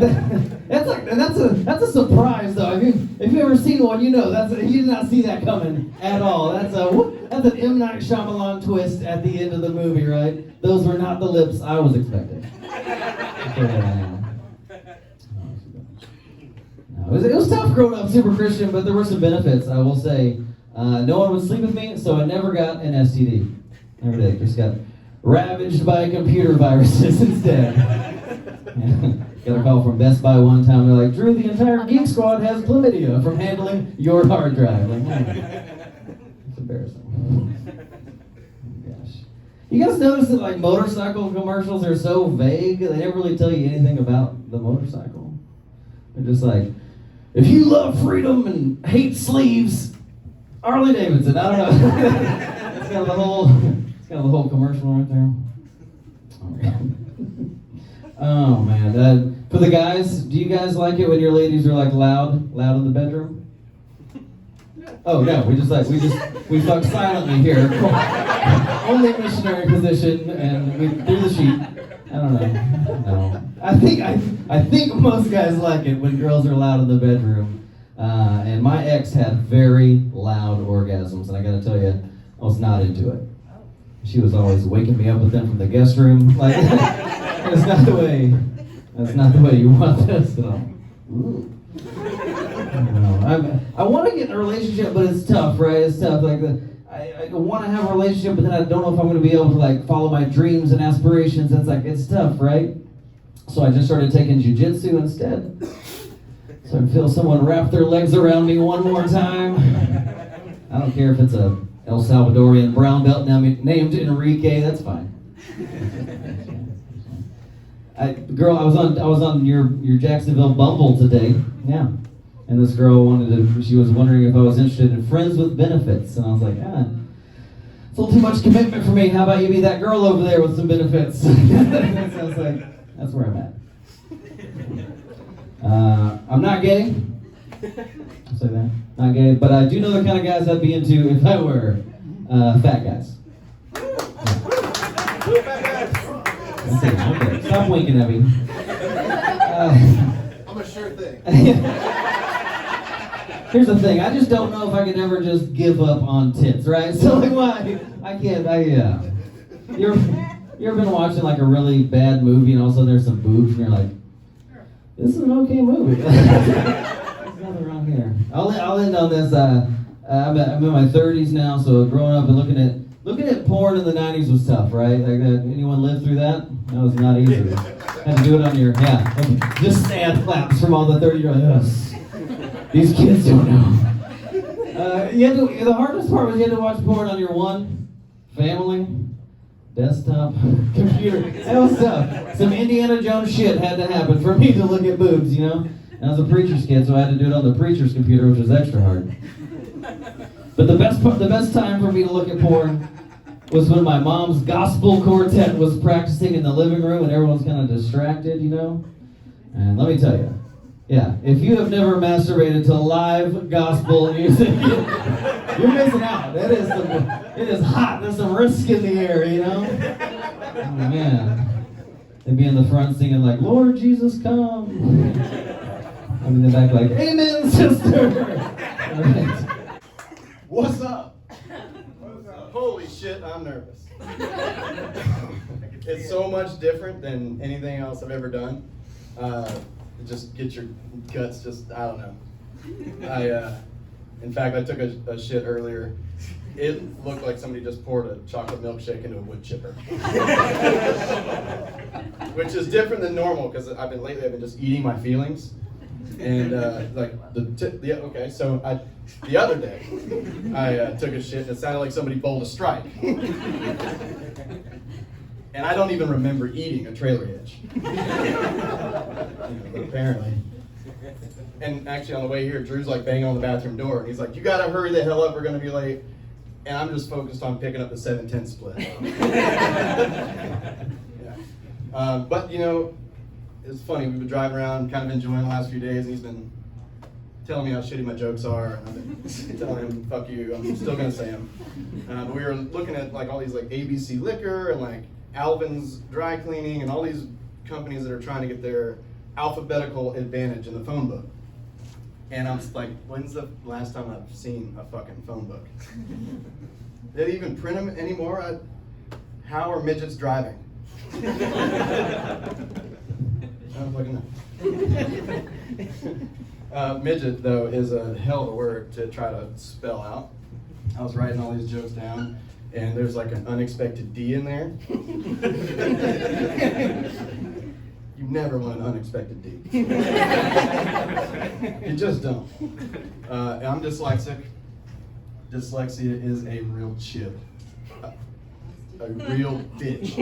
that's a surprise though. If you've ever seen one, you know you did not see that coming at all. That's an M. Night Shyamalan twist at the end of the movie, right? Those were not the lips I was expecting. It was tough growing up super Christian, but there were some benefits, I will say. No one would sleep with me, so I never got an STD. Never did. Just got ravaged by computer viruses instead. Got a call from Best Buy one time. They're like, Drew, the entire Geek Squad has chlamydia from handling your hard drive. Like, it's embarrassing. Gosh. You guys notice that like motorcycle commercials are so vague? They never really tell you anything about the motorcycle. They're just like, if you love freedom and hate sleeves, Harley Davidson. I don't know. That's kind of the whole commercial right there. Oh man. For the guys, do you guys like it when your ladies are like loud in the bedroom? Oh no, we fuck silently here. Only missionary position, and we through the sheet. I don't know. No. I think most guys like it when girls are loud in the bedroom. And my ex had very loud orgasms, and I gotta tell you, I was not into it. She was always waking me up with them from the guest room. Like, that's not the way. That's not the way you want this. So, ooh. I want to get in a relationship, but it's tough, right? It's tough. Like, I want to have a relationship, but then I don't know if I'm going to be able to like follow my dreams and aspirations. It's tough, right? So I just started taking jiu-jitsu instead. So I can feel someone wrap their legs around me one more time. I don't care if it's a El Salvadorian brown belt named Enrique. That's fine. I was on your Jacksonville Bumble today. Yeah. And this girl she was wondering if I was interested in friends with benefits. And I was like, it's a little too much commitment for me. How about you be that girl over there with some benefits? So I was like, that's where I'm at. I'm not gay. I'll say that. Not gay, but I do know the kind of guys I'd be into if I were fat guys. That's it, okay. Stop winking at me. I'm a sure thing. Here's the thing, I just don't know if I could ever just give up on tits, right? So like, why? I can't, You ever been watching like a really bad movie and all of a sudden there's some boobs and you're like, this is an okay movie. There's nothing wrong here. I'll end on this, I'm in my 30s now, so growing up and looking at porn in the 90s was tough, right? Like, anyone lived through that? That was not easy. Had to do it on your, okay. Just stand claps from all the 30-year-olds. Yes. These kids don't know. The hardest part was you had to watch porn on your one family desktop computer. That was tough. Some Indiana Jones shit had to happen for me to look at boobs, you know? And I was a preacher's kid, so I had to do it on the preacher's computer, which was extra hard. But the best time for me to look at porn was when my mom's gospel quartet was practicing in the living room and everyone's kind of distracted, you know? And let me tell you, if you have never masturbated to live gospel music, you're missing out. It is hot. There's some risk in the air, you know? Oh, man. They'd be in the front singing like, Lord Jesus, come. I'm in the back like, amen, sister. All right. What's up? Holy shit, I'm nervous. It's so much different than anything else I've ever done. Just get your guts, I don't know. In fact, I took a shit earlier. It looked like somebody just poured a chocolate milkshake into a wood chipper. Which is different than normal, because I've been just eating my feelings. And the other day, I took a shit and it sounded like somebody bowled a strike. And I don't even remember eating a trailer hitch. But apparently. And actually on the way here, Drew's like banging on the bathroom door. And he's like, you gotta hurry the hell up, we're gonna be late. And I'm just focused on picking up the 7-10 split. But you know, it's funny, we've been driving around, kind of enjoying the last few days, and he's been telling me how shitty my jokes are, and I've been telling him, fuck you, I'm still gonna say them. But we were looking at like all these like ABC Liquor and like Alvin's Dry Cleaning and all these companies that are trying to get their alphabetical advantage in the phone book. And I'm like, when's the last time I've seen a fucking phone book? Do they even print them anymore? How are midgets driving? I don't fucking know. Midget, though, is a hell of a word to try to spell out. I was writing all these jokes down, and there's like an unexpected D in there. You never want an unexpected D. You just don't. I'm dyslexic. Dyslexia is a real chip. A real bitch.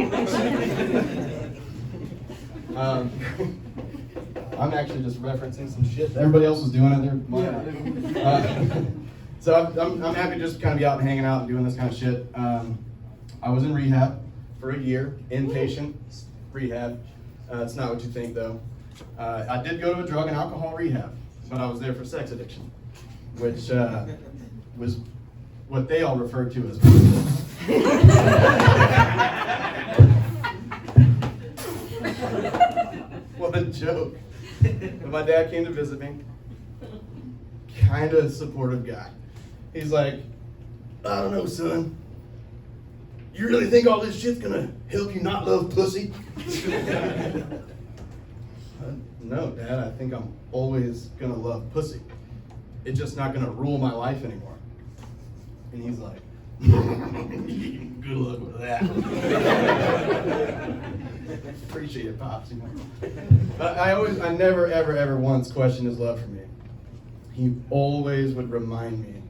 I'm actually just referencing some shit. Everybody else was doing it. So I'm happy to just kind of be out and hanging out and doing this kind of shit. I was in rehab for a year, inpatient rehab. It's not what you think, though. I did go to a drug and alcohol rehab, but I was there for sex addiction, which was what they all referred to as. What a joke. But my dad came to visit me. Kind of supportive guy. He's like, I don't know, son. You really think all this shit's gonna help you not love pussy? No, Dad, I think I'm always gonna love pussy. It's just not gonna rule my life anymore. And he's like, good luck with that. Appreciate it, Pops, you know. But I never, ever once questioned his love for me. He always would remind me,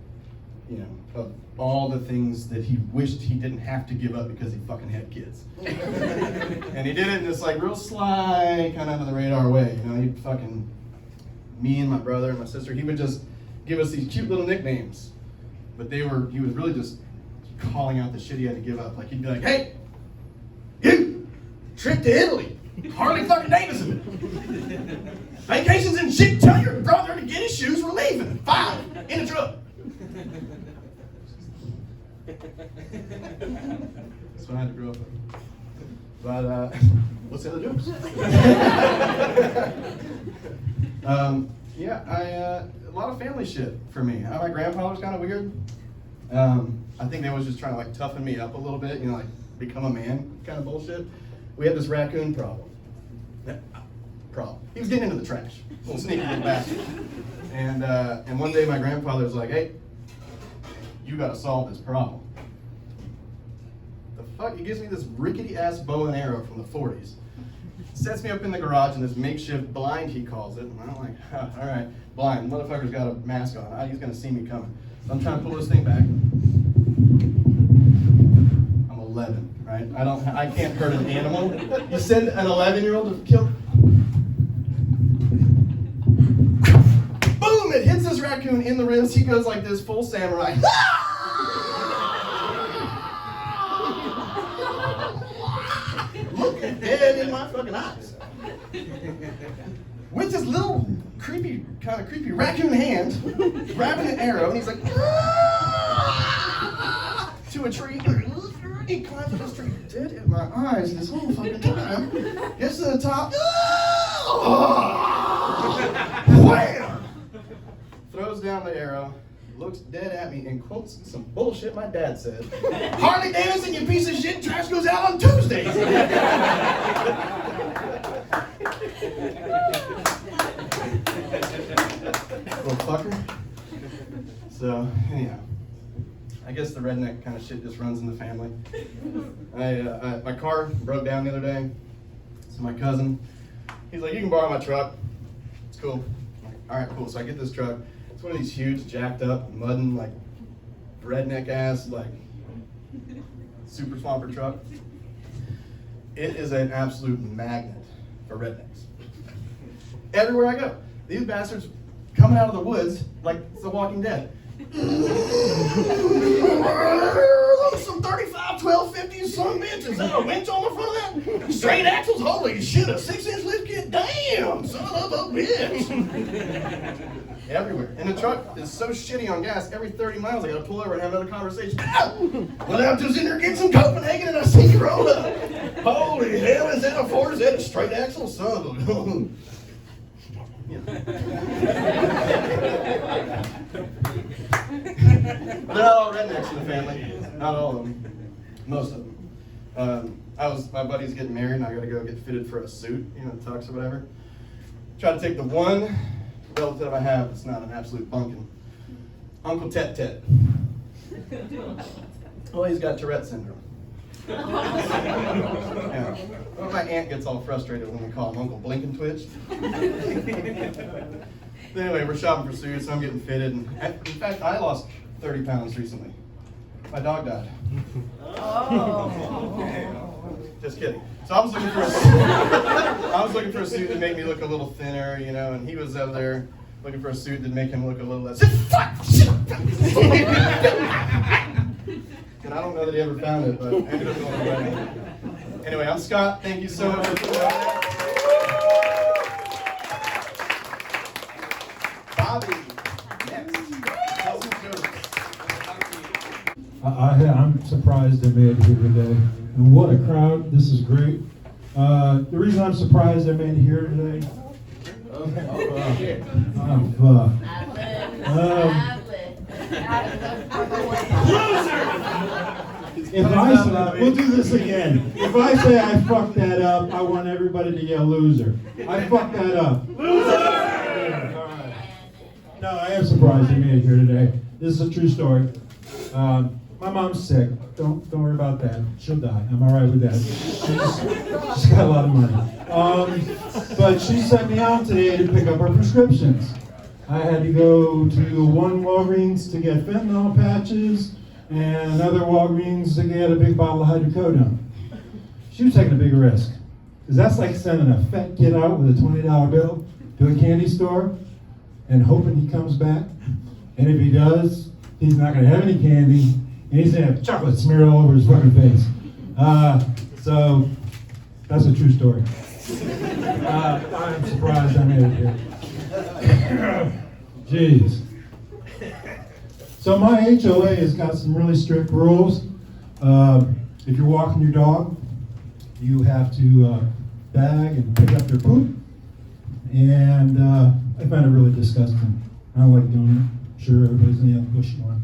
you know, of all the things that he wished he didn't have to give up because he fucking had kids. And he did it in this like real sly, kind of under the radar way. You know, he'd fucking, me and my brother and my sister, he would just give us these cute little nicknames. But he was really just calling out the shit he had to give up. Like he'd be like, hey, you, trip to Italy, Harley fucking Davidson. Vacations and shit, tell your brother to get his shoes, we're leaving. 5, in the truck. That's what I had to grow up with. But, what's the other jokes? A lot of family shit for me. My grandpa was kind of weird. I think they was just trying to like toughen me up a little bit, you know, like become a man kind of bullshit. We had this raccoon problem. He was getting into the trash, little sneaky little bastard. And one day my grandfather was like, hey, you gotta solve this problem. The fuck? He gives me this rickety ass bow and arrow from the 40s. Sets me up in the garage in this makeshift blind, he calls it. And I'm like, all right, blind. Motherfucker's got a mask on. He's gonna see me coming. So I'm trying to pull this thing back. I'm 11, right? I can't hurt an animal. You send an 11-year-old to kill. Boom! It hits this raccoon in the ribs. He goes like this, full samurai. Looking dead in my fucking eyes. With this little creepy raccoon hand, grabbing an arrow, and he's like, to a tree. He climbs to this tree, dead in my eyes this whole fucking time. Gets to the top. Wham! Throws down the arrow, looks dead at me, and quotes some bullshit my dad said. Harley Davidson, you piece of shit, trash goes out on Tuesdays. Little fucker. So, anyhow, I guess the redneck kind of shit just runs in the family. My car broke down the other day, so my cousin, he's like, you can borrow my truck. It's cool. I'm like, all right, cool. So I get this truck. It's one of these huge, jacked up, mudding, like, redneck ass, like, super swamper truck. It is an absolute magnet for rednecks. Everywhere I go, these bastards coming out of the woods like it's The Walking Dead. Some 35, 12, 50 son bitches. Is that a winch on the front of that? Straight axles? Holy shit, a 6-inch lift kit? Damn, son of a bitch. Everywhere. And the truck is so shitty on gas, every 30 miles I gotta pull over and have another conversation. Well, I'm just in there getting some Copenhagen and I see you roll up. Holy hell, is that a Ford? Is that a straight axle? Son of a... Yeah. They're not all rednecks in the family. Not all of them. Most of them. My buddy's getting married and I gotta go get fitted for a suit, you know, tux or whatever. Try to take the one relative I have that's not an absolute bunkin. Uncle Tet Tet. Well, he's got Tourette syndrome. Yeah. Well, my aunt gets all frustrated when we call him Uncle Blink and Twitch. Anyway, we're shopping for suits, I'm getting fitted, and in fact, I lost 30 pounds recently. My dog died. Oh. Just kidding. So I was looking for a suit that made me look a little thinner, you know, and he was out there looking for a suit that make him look a little less. And I don't know that he ever found it, but I ended up going away. Anyway, I'm Scott. Thank you so much for coming. Bobby, next. Tell some jokes. I'm surprised I made it here today. And what a crowd. This is great. The reason I'm surprised I made it here today. If we'll do this again. If I say I fucked that up, I want everybody to yell loser. I fucked that up. Loser! Yeah, all right. No, I am surprised you made it here today. This is a true story. My mom's sick. Don't worry about that. She'll die. I'm all right with that. She's got a lot of money. But she sent me out today to pick up her prescriptions. I had to go to one Walgreens to get fentanyl patches and another Walgreens to get a big bottle of hydrocodone. She was taking a big risk. Because that's like sending a fat kid out with a $20 bill to a candy store and hoping he comes back. And if he does, he's not going to have any candy, and he's going to have chocolate smeared all over his fucking face. So, that's a true story. I'm surprised I made it here. Jeez. So my HOA has got some really strict rules. If you're walking your dog, you have to bag and pick up their poop. And I find it really disgusting. I don't like doing it. I'm sure everybody's in the bushy one.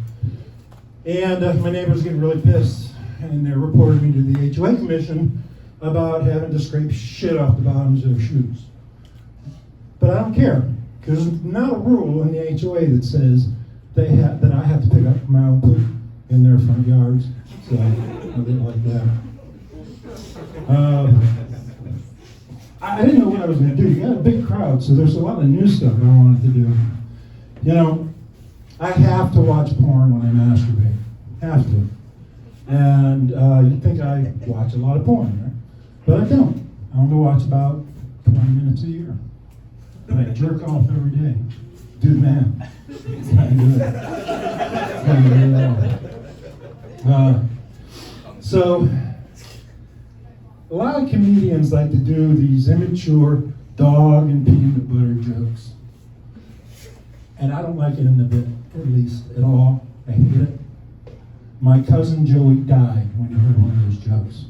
And my neighbors get really pissed, and they reported me to the HOA commission about having to scrape shit off the bottoms of their shoes. But I don't care, because there's not a rule in the HOA that says that I have to pick up my own poop in their front yards. So I didn't like that. I didn't know what I was going to do. You got a big crowd, so there's a lot of new stuff I wanted to do. You know, I have to watch porn when I masturbate. Have to. And you'd think I watch a lot of porn, right? But I don't. I only watch about 20 minutes a year. But I jerk off every day. Do the math. Can't do it. So, a lot of comedians like to do these immature dog and peanut butter jokes. And I don't like it in the bit, at least, at all. I hate it. My cousin Joey died when he heard one of those jokes.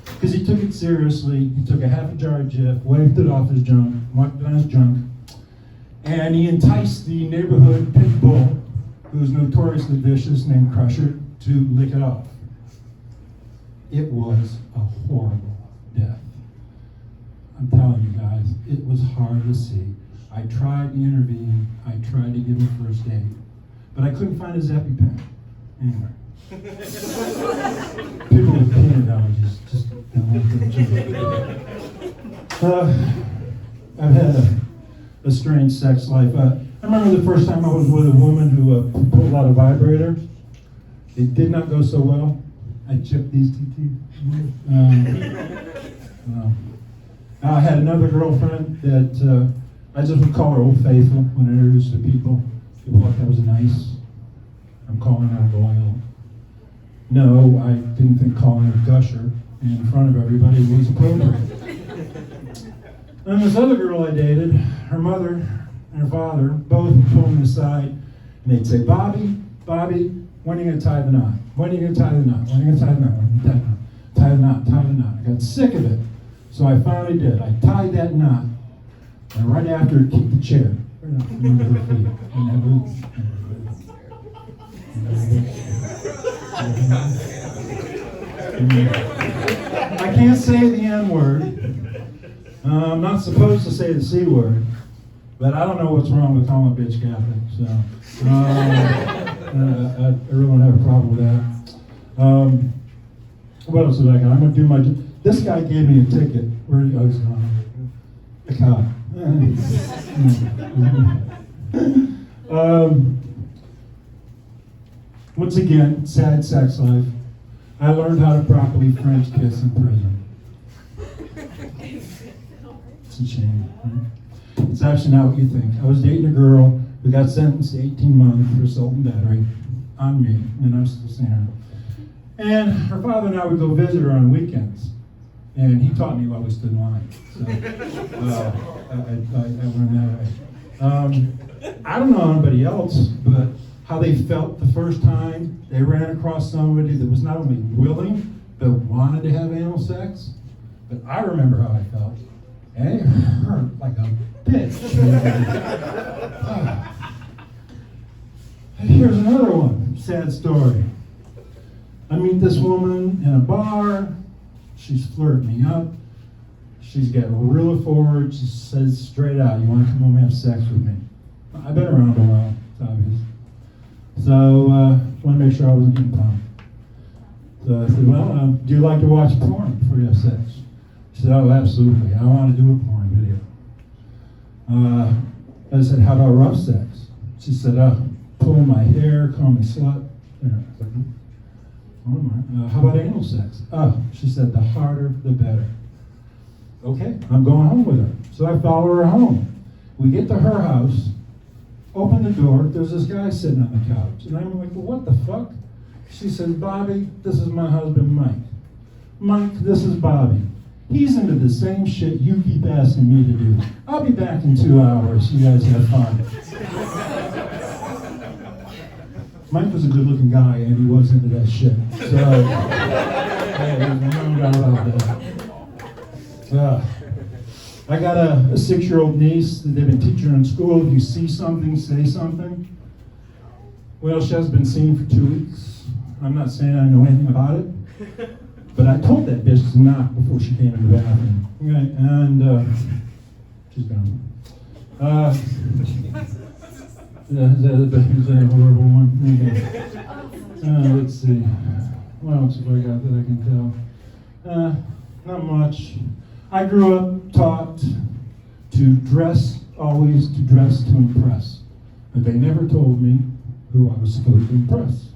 Because he took it seriously. He took a half a jar of Jif, waved it off his junk, wiped it on his junk, and he enticed the neighborhood pit bull, who was notoriously vicious, named Crusher, to lick it off. It was a horrible death. I'm telling you guys, it was hard to see. I tried to intervene. I tried to give him first aid. But I couldn't find his EpiPen anywhere. People with peanut allergies just don't like that. I've had a strange sex life. I remember the first time I was with a woman who pulled out a vibrator. It did not go so well. I chipped these two teeth. I had another girlfriend that I just would call her Old Faithful when I introduced to people. People thought that was nice. I'm calling her loyal. No, I didn't think calling her Gusher in front of everybody was appropriate. And this other girl I dated, her mother and her father both pulled me aside, and they'd say, Bobby, when are you going to tie the knot? When are you going to tie the knot? When are you going to tie the knot? When are you going to tie the knot? Tie the knot. I got sick of it. So I finally did. I tied that knot, and right after it kicked the chair. I can't say the N word. I'm not supposed to say the C word, but I don't know what's wrong with calling a bitch Catholic. So I really don't have a problem with that. What else did I got? I'm going to do my. This guy gave me a ticket. Where he goes? The cop. Once again, sad sex life. I learned how to properly French kiss in prison. It's a shame. Right? It's actually not what you think. I was dating a girl who got sentenced to 18 months for assault and battery on me, and I'm still seeing her. And her father and I would go visit her on weekends. And he taught me while we stood in line. So I learned that way. I don't know anybody else, but how they felt the first time they ran across somebody that was not only willing, but wanted to have anal sex. But I remember how I felt. And it hurt like a bitch. Here's another one, sad story. I meet this woman in a bar. She's flirting me up. She's getting really forward. She says straight out, "You want to come home and have sex with me?" I've been around a while, it's obvious. So I want to make sure I wasn't getting pumped. So I said, "Well, do you like to watch porn before you have sex?" She said, "Oh, absolutely. I want to do a porn video." I said, "How about rough sex?" She said, "Pull my hair, call me slut." You know, I was like, "Oh my. How about anal sex?" She said, "The harder, the better." Okay, I'm going home with her. So I follow her home. We get to her house, open the door, there's this guy sitting on the couch. And I'm like, "Well, what the fuck?" She says, "Bobby, this is my husband, Mike. Mike, this is Bobby. He's into the same shit you keep asking me to do. I'll be back in 2 hours. You guys have fun." Mike was a good-looking guy, and he was into that shit. So, yeah, there's no doubt about that. I got a 6-year-old niece that they've been teaching her in school. If you see something, say something. Well, she has been seen for 2 weeks. I'm not saying I know anything about it, but I told that bitch to knock before she came in the bathroom. Okay, and she's gone. Is that a horrible one? Okay. Let's see. What else have I got that I can tell? Not much. I grew up taught to always dress to impress. But they never told me who I was supposed to impress.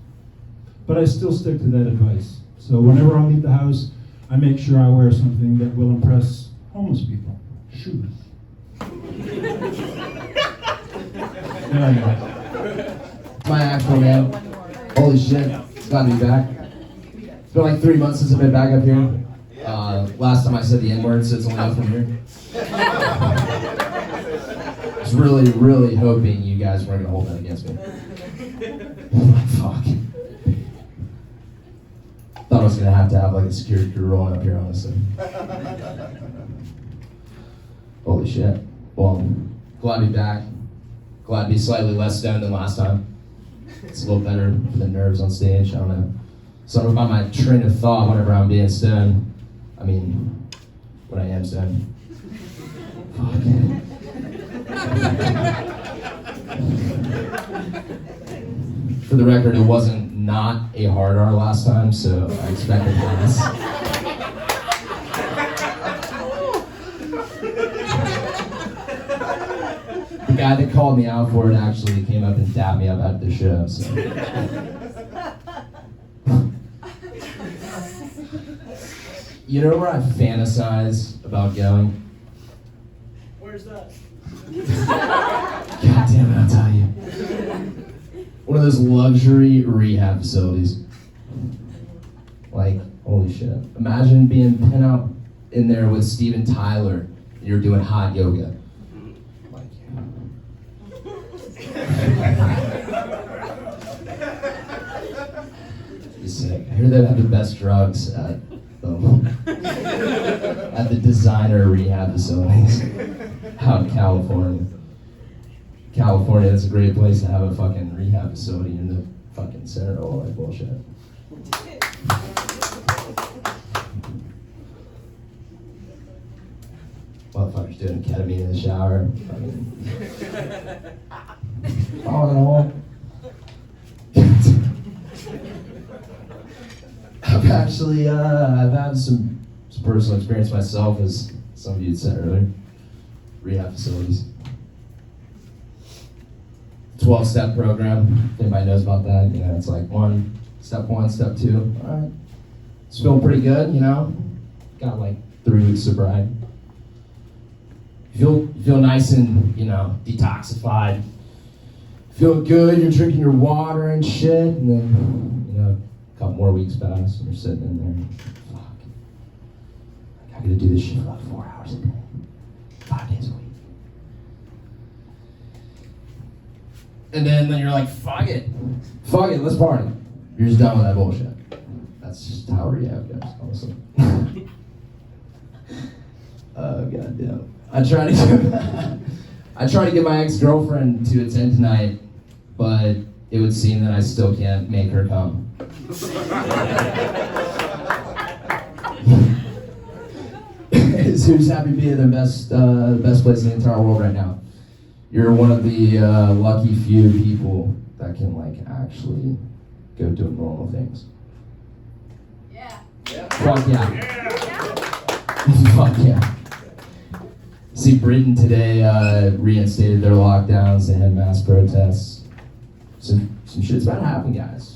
But I still stick to that advice. So whenever I leave the house, I make sure I wear something that will impress homeless people. Shoes. My actual name. Holy shit, it's glad to be back. It's been like 3 months since I've been back up here. Last time I said the N-word, so it's only up from here. I was really, really hoping you guys weren't gonna hold that against me. Fuck. Thought I was gonna have to have like a security crew rolling up here, honestly. Holy shit. Well, glad to be back. Glad to be slightly less stoned than last time. It's a little better for the nerves on stage. I don't know. Something about my train of thought whenever I'm being stoned. I mean, when I am stoned. Fuck. For the record, it wasn't not a hard R last time, so I expected less. The guy that called me out for it actually came up and dapped me up at the show, so. You know where I fantasize about going? Where's that? God damn it, I'll tell you. One of those luxury rehab facilities. Like, holy shit. Imagine being pinned up in there with Steven Tyler and you're doing hot yoga. Like, you're sick. I hear they have the best drugs at the designer rehab facilities out in California. California, that's a great place to have a fucking rehab facility in the fucking center of all that bullshit. Motherfuckers doing ketamine in the shower. All in all. I've had some personal experience myself, as some of you had said earlier. Rehab facilities. 12-step program. If anybody knows about that, you know, it's like step one, step two. All right, it's feeling pretty good, you know. Got like 3 weeks sobriety. You feel nice and, you know, detoxified. Feel good. You're drinking your water and shit, and then, you know, a couple more weeks pass, and you're sitting in there. Fuck. I gotta do this shit for like 4 hours a day, 5 days a week. And then you're like, fuck it, let's party. You're just done with that bullshit. That's just how rehab goes, honestly. Oh, goddamn. I tried to get my ex-girlfriend to attend tonight, but it would seem that I still can't make her come. Who's happy to be in the best place in the entire world right now? You're one of the lucky few people that can like actually go do normal things. Yeah. Fuck yeah. Fuck yeah. See, Britain today reinstated their lockdowns. They had mass protests. Some shit's about to happen, guys.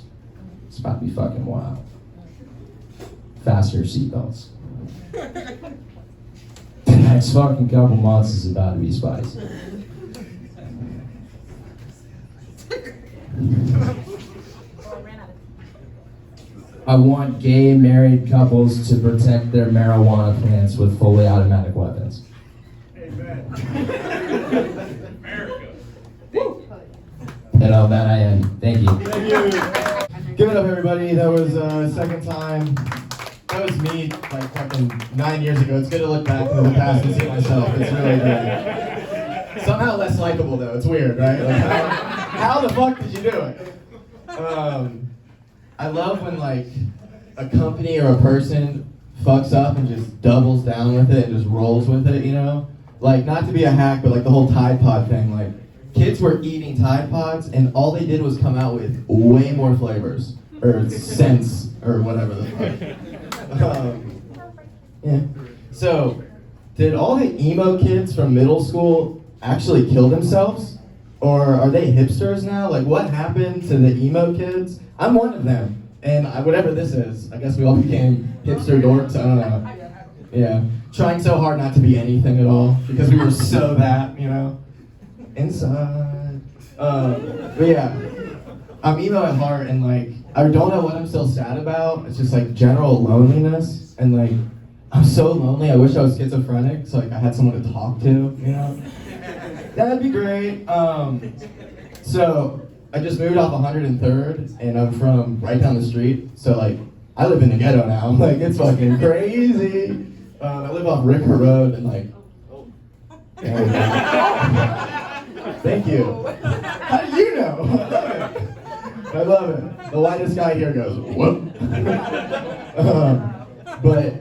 It's about to be fucking wild. Fasten your seatbelts. The next fucking couple months is about to be spicy. I want gay married couples to protect their marijuana plants with fully automatic weapons. Amen. And on that I end. Thank you. Thank you. Give it up, everybody. That was second time. That was me like fucking 9 years ago. It's good to look back into the past and see myself. It's really good. Somehow less likable though. It's weird, right? Like, how the fuck did you do it? I love when like a company or a person fucks up and just doubles down with it and just rolls with it, you know? Like, not to be a hack, but like the whole Tide Pod thing, like kids were eating Tide Pods and all they did was come out with way more flavors or scents or whatever the fuck. Yeah. So, did all the emo kids from middle school actually kill themselves? Or are they hipsters now? Like, what happened to the emo kids? I'm one of them. And whatever this is, I guess we all became hipster dorks. I don't know. Yeah. Trying so hard not to be anything at all because we were so that, you know? Inside. But yeah. I'm emo at heart and like, I don't know what I'm still sad about. It's just like general loneliness and like, I'm so lonely. I wish I was schizophrenic so like I had someone to talk to, you know? That'd be great. So I just moved off 103rd and I'm from right down the street. So like, I live in the ghetto now. Like, it's fucking crazy. I live off Ricker Road and like, thank you. How do you know? I love it. The whitest guy here goes, whoop. But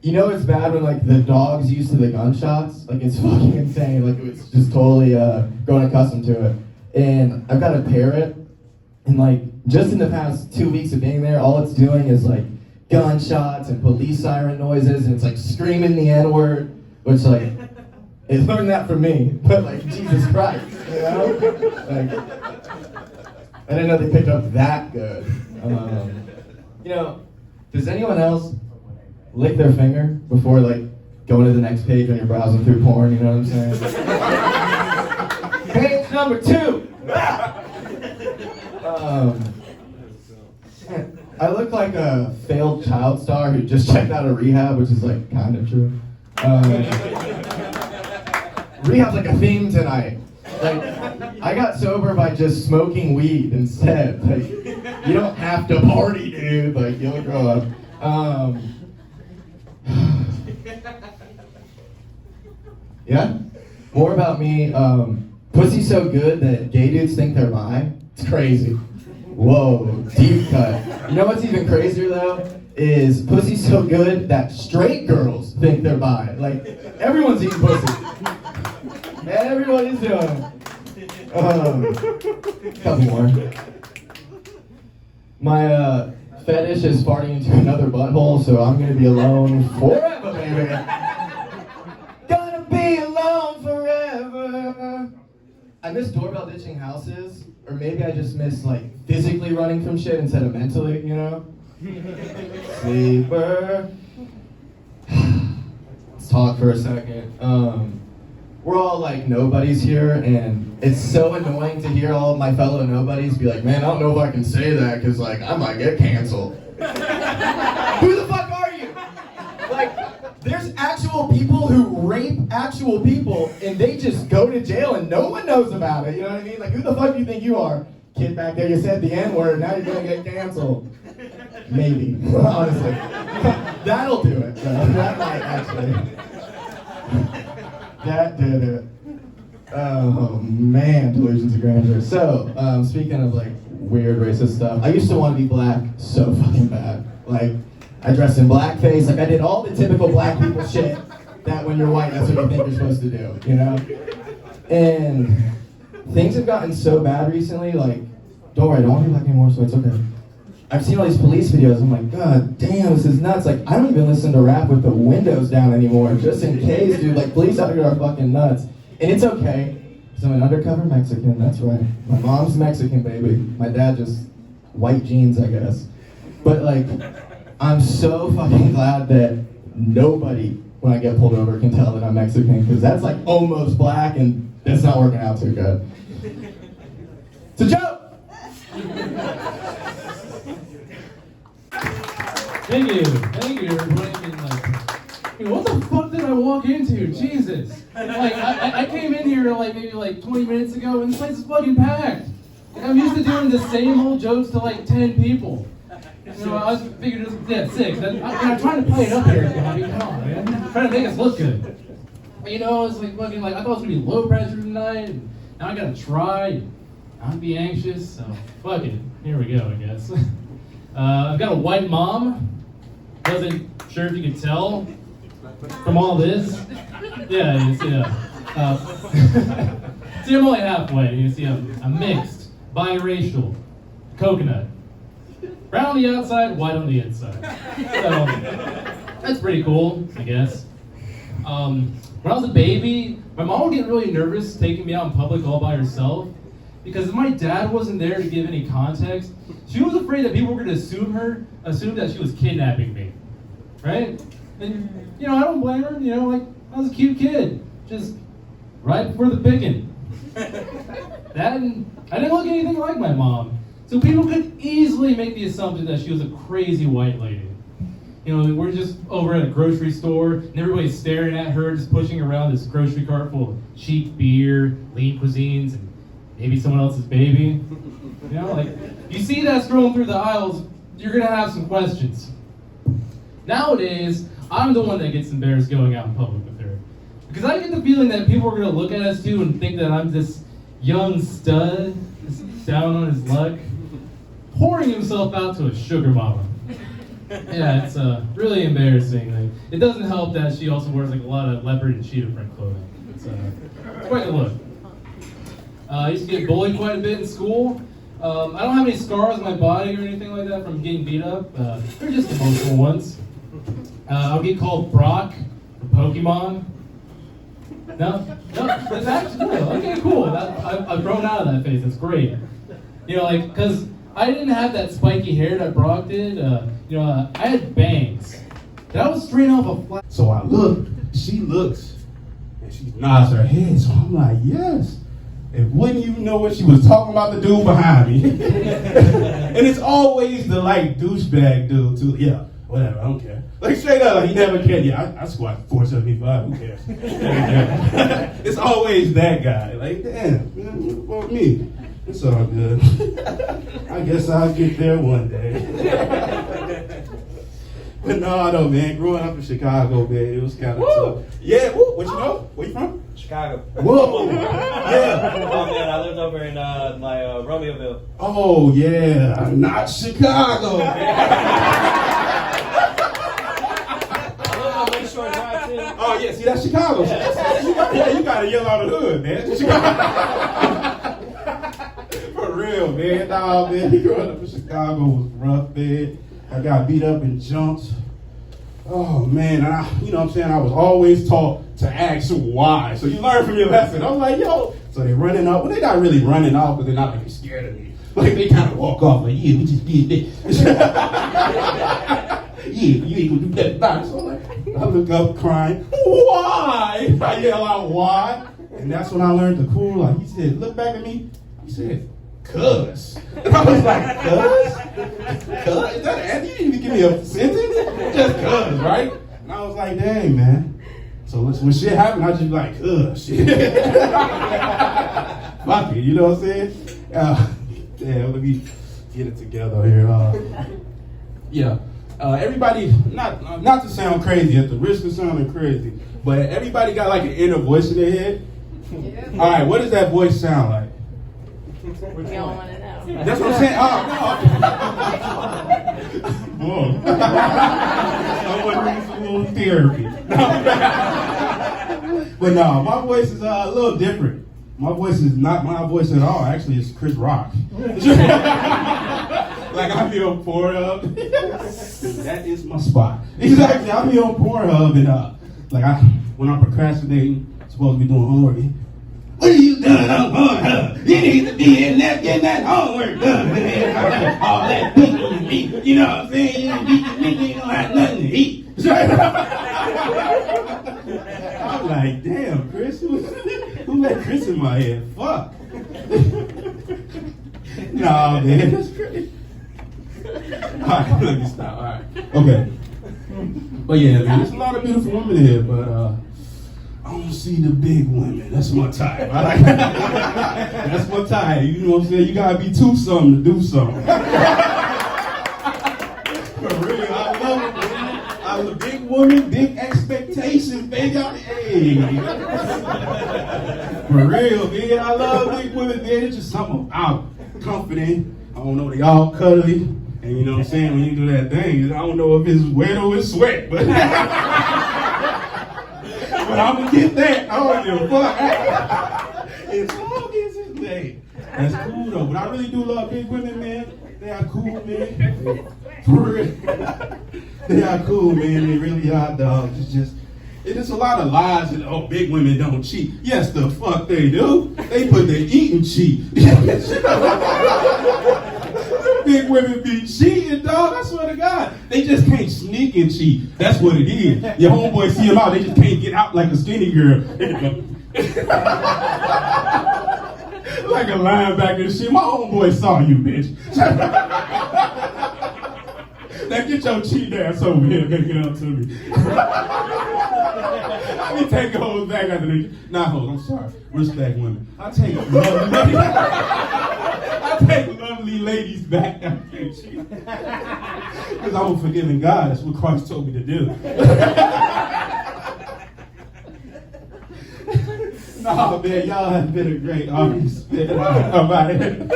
you know it's bad when like the dog's used to the gunshots? Like it's fucking insane. Like it's just totally growing accustomed to it. And I've got a parrot and like just in the past 2 weeks of being there, all it's doing is like gunshots and police siren noises and it's like screaming the N-word, which like, it learned that from me, but like Jesus Christ, you know? Like, I didn't know they picked up that good. You know, does anyone else lick their finger before like going to the next page when you're browsing through porn, you know what I'm saying? Page number 2! I look like a failed child star who just checked out of rehab, which is like kind of true. Rehab's like a theme tonight. Like, I got sober by just smoking weed instead. Like, you don't have to party, dude. Like, you'll grow up. Yeah? More about me. Pussy's so good that gay dudes think they're bi. It's crazy. Whoa, deep cut. You know what's even crazier though? Is pussy's so good that straight girls think they're bi. Like, everyone's eating pussy. Everybody's doing it. Couple more. My fetish is farting into another butthole, so I'm gonna be alone forever, baby. Gonna be alone forever. I miss doorbell ditching houses, or maybe I just miss like physically running from shit instead of mentally, you know? Sleeper. Let's talk for a second. We're all like nobodies here, and it's so annoying to hear all of my fellow nobodies be like, man, I don't know if I can say that because like I might get canceled. Who the fuck are you? Like, there's actual people who rape actual people and they just go to jail and no one knows about it, you know what I mean? Like, who the fuck do you think you are? Kid back there, you said the N-word, now you're gonna get canceled. Maybe, honestly. That'll do it, though. That might actually. That did it. Oh man, delusions of grandeur. So, speaking of like weird racist stuff. I used to want to be black so fucking bad. Like, I dressed in blackface. Like, I did all the typical black people shit that when you're white, that's what you think you're supposed to do, you know? And things have gotten so bad recently, like, don't worry, I don't want to be black anymore, so it's okay. I've seen all these police videos, I'm like, God damn, this is nuts. Like, I don't even listen to rap with the windows down anymore, just in case, dude. Like, police out here are fucking nuts. And it's okay, because I'm an undercover Mexican, that's right. My mom's Mexican, baby. My dad just white jeans, I guess. But, like, I'm so fucking glad that nobody, when I get pulled over, can tell that I'm Mexican, because that's, like, almost black, and that's not working out too good. It's a joke! Thank you, everybody. I mean, like, what the fuck did I walk into? Jesus. Like, I came in here like maybe like 20 minutes ago and this place is fucking packed. Like, I'm used to doing the same old jokes to like 10 people. You know, I was figured it was, yeah, 6. I'm trying to play it up here. I mean, come on, man. I'm trying to make us look good. But, you know, it's like fucking like, I thought it was gonna be low pressure tonight, and now I gotta try not to be anxious, so fuck it. Here we go, I guess. I've got a white mom. Wasn't sure if you could tell from all this. Yeah, you see, see, I'm only halfway. You see, I'm mixed, biracial, coconut. Brown on the outside, white on the inside. So, that's pretty cool, I guess. When I was a baby, my mom would get really nervous taking me out in public all by herself, because if my dad wasn't there to give any context, she was afraid that people were going to assume that she was kidnapping me, right? And, you know, I don't blame her, you know, like, I was a cute kid, just right before the picking. That, and I didn't look anything like my mom, so people could easily make the assumption that she was a crazy white lady. You know, we're just over at a grocery store, and everybody's staring at her, just pushing around this grocery cart full of cheap beer, lean cuisines, and maybe someone else's baby. You know, like, you see that scrolling through the aisles, you're gonna have some questions. Nowadays, I'm the one that gets embarrassed going out in public with her. Because I get the feeling that people are gonna look at us too and think that I'm this young stud, just down on his luck, pouring himself out to a sugar mama. Yeah, it's really embarrassing. Like, it doesn't help that she also wears like a lot of leopard and cheetah print clothing. It's quite a look. I used to get bullied quite a bit in school. I don't have any scars on my body or anything like that from getting beat up. They're just emotional ones. I'll get called Brock from Pokemon. No, that's actually cool. Okay, cool. I've grown out of that phase. That's great. You know, like, because I didn't have that spiky hair that Brock did. You know, I had bangs. That was straight off a flat. So I look, she looks, and she nods her head. So I'm like, yes. And wouldn't you know what she was talking about, the dude behind me? And it's always the like douchebag dude too. Yeah, whatever, I don't care. Like straight up, like, he never cared. Yeah, I squat 475. Who cares? It's always that guy. Like, damn, man, what about me? It's all good. I guess I'll get there one day. But no, man. Growing up in Chicago, man, it was kind of tough. Yeah, woo, what you know? Where you from? Chicago. Whoa. Yeah. Oh man, I lived over in Romeoville. Oh yeah, not Chicago. Oh yeah, see that's Chicago. Yeah, you gotta yell out the hood, man. For real, man. Nah, man. Growing up in Chicago was rough, man. I got beat up and jumped. Oh man, and you know what I'm saying? I was always taught to ask why. So you learn from your lesson. I was like, yo. So they running off. Well, they not really running off, but they're not like scared of me. Like they kind of walk off like, yeah, we just did this. Yeah, you ain't gonna do that about it. So I'm like, I look up crying, why? I yell out, why? And that's when I learned the cool, like he said, look back at me. He said, cuz. And I was like, cuz? Cuz? Is that an answer? You didn't even give me a sentence? Just cuz, right? And I was like, dang, man. So when shit happened, I just be like, cuz. Fuck it, you know what I'm saying? Damn, let me get it together here. Yeah. Everybody, not to sound crazy, at the risk of sounding crazy, but everybody got like an inner voice in their head. Yeah. All right, what does that voice sound like? We all want to know. That's what I'm saying. Oh, no. Whoa. I want to do some little therapy. But no, my voice is a little different. My voice is not my voice at all. Actually, it's Chris Rock. Like, I'm here on Pornhub. That is my spot. Exactly. I'm here on Pornhub, and when I'm procrastinating, supposed to be doing homework. What are you doing on Pornhub? You need to be in there getting that homework done. All that beating, you know what I'm saying? You don't have nothing to eat. I'm like, damn, Chris, who let Chris in my head? Fuck. Nah, man, that's crazy. Alright, let me stop. Alright. Okay. But yeah, man, there's a lot of beautiful women here, but I don't see the big women. That's my type. I like that's my type. You know what I'm saying? You gotta be too something to do something. For real, I love it, man. I'm a big woman, big expectations, baby. Hey. For real, man. I love big women, man. It's just something about confident. I don't know, they all cuddly. And you know what I'm saying? When you do that thing, I don't know if it's wet or it's sweat, but but I'm gonna get that. I don't give a fuck. As long as it's made. That's cool though. But I really do love big women, man. They are cool, man. For real. They are cool, man. They really are, dog. It's just a lot of lies that, oh, big women don't cheat. Yes, the fuck they do. They put their eating cheat. Big women be cheating, dog. I swear to God. They just can't sneak and cheat. That's what it is. Your homeboys see them out, they just can't get out like a skinny girl. Like a linebacker and shit. My homeboy saw you, bitch. Now get your cheat ass over here and make it up to me. I be taking hoes back after the not hoes, I'm sorry. Respect women. I take lovely ladies back after they cheat. Because I'm a forgiving God. That's what Christ told me to do. Nah, man, y'all have been a great audience. I'm out of here.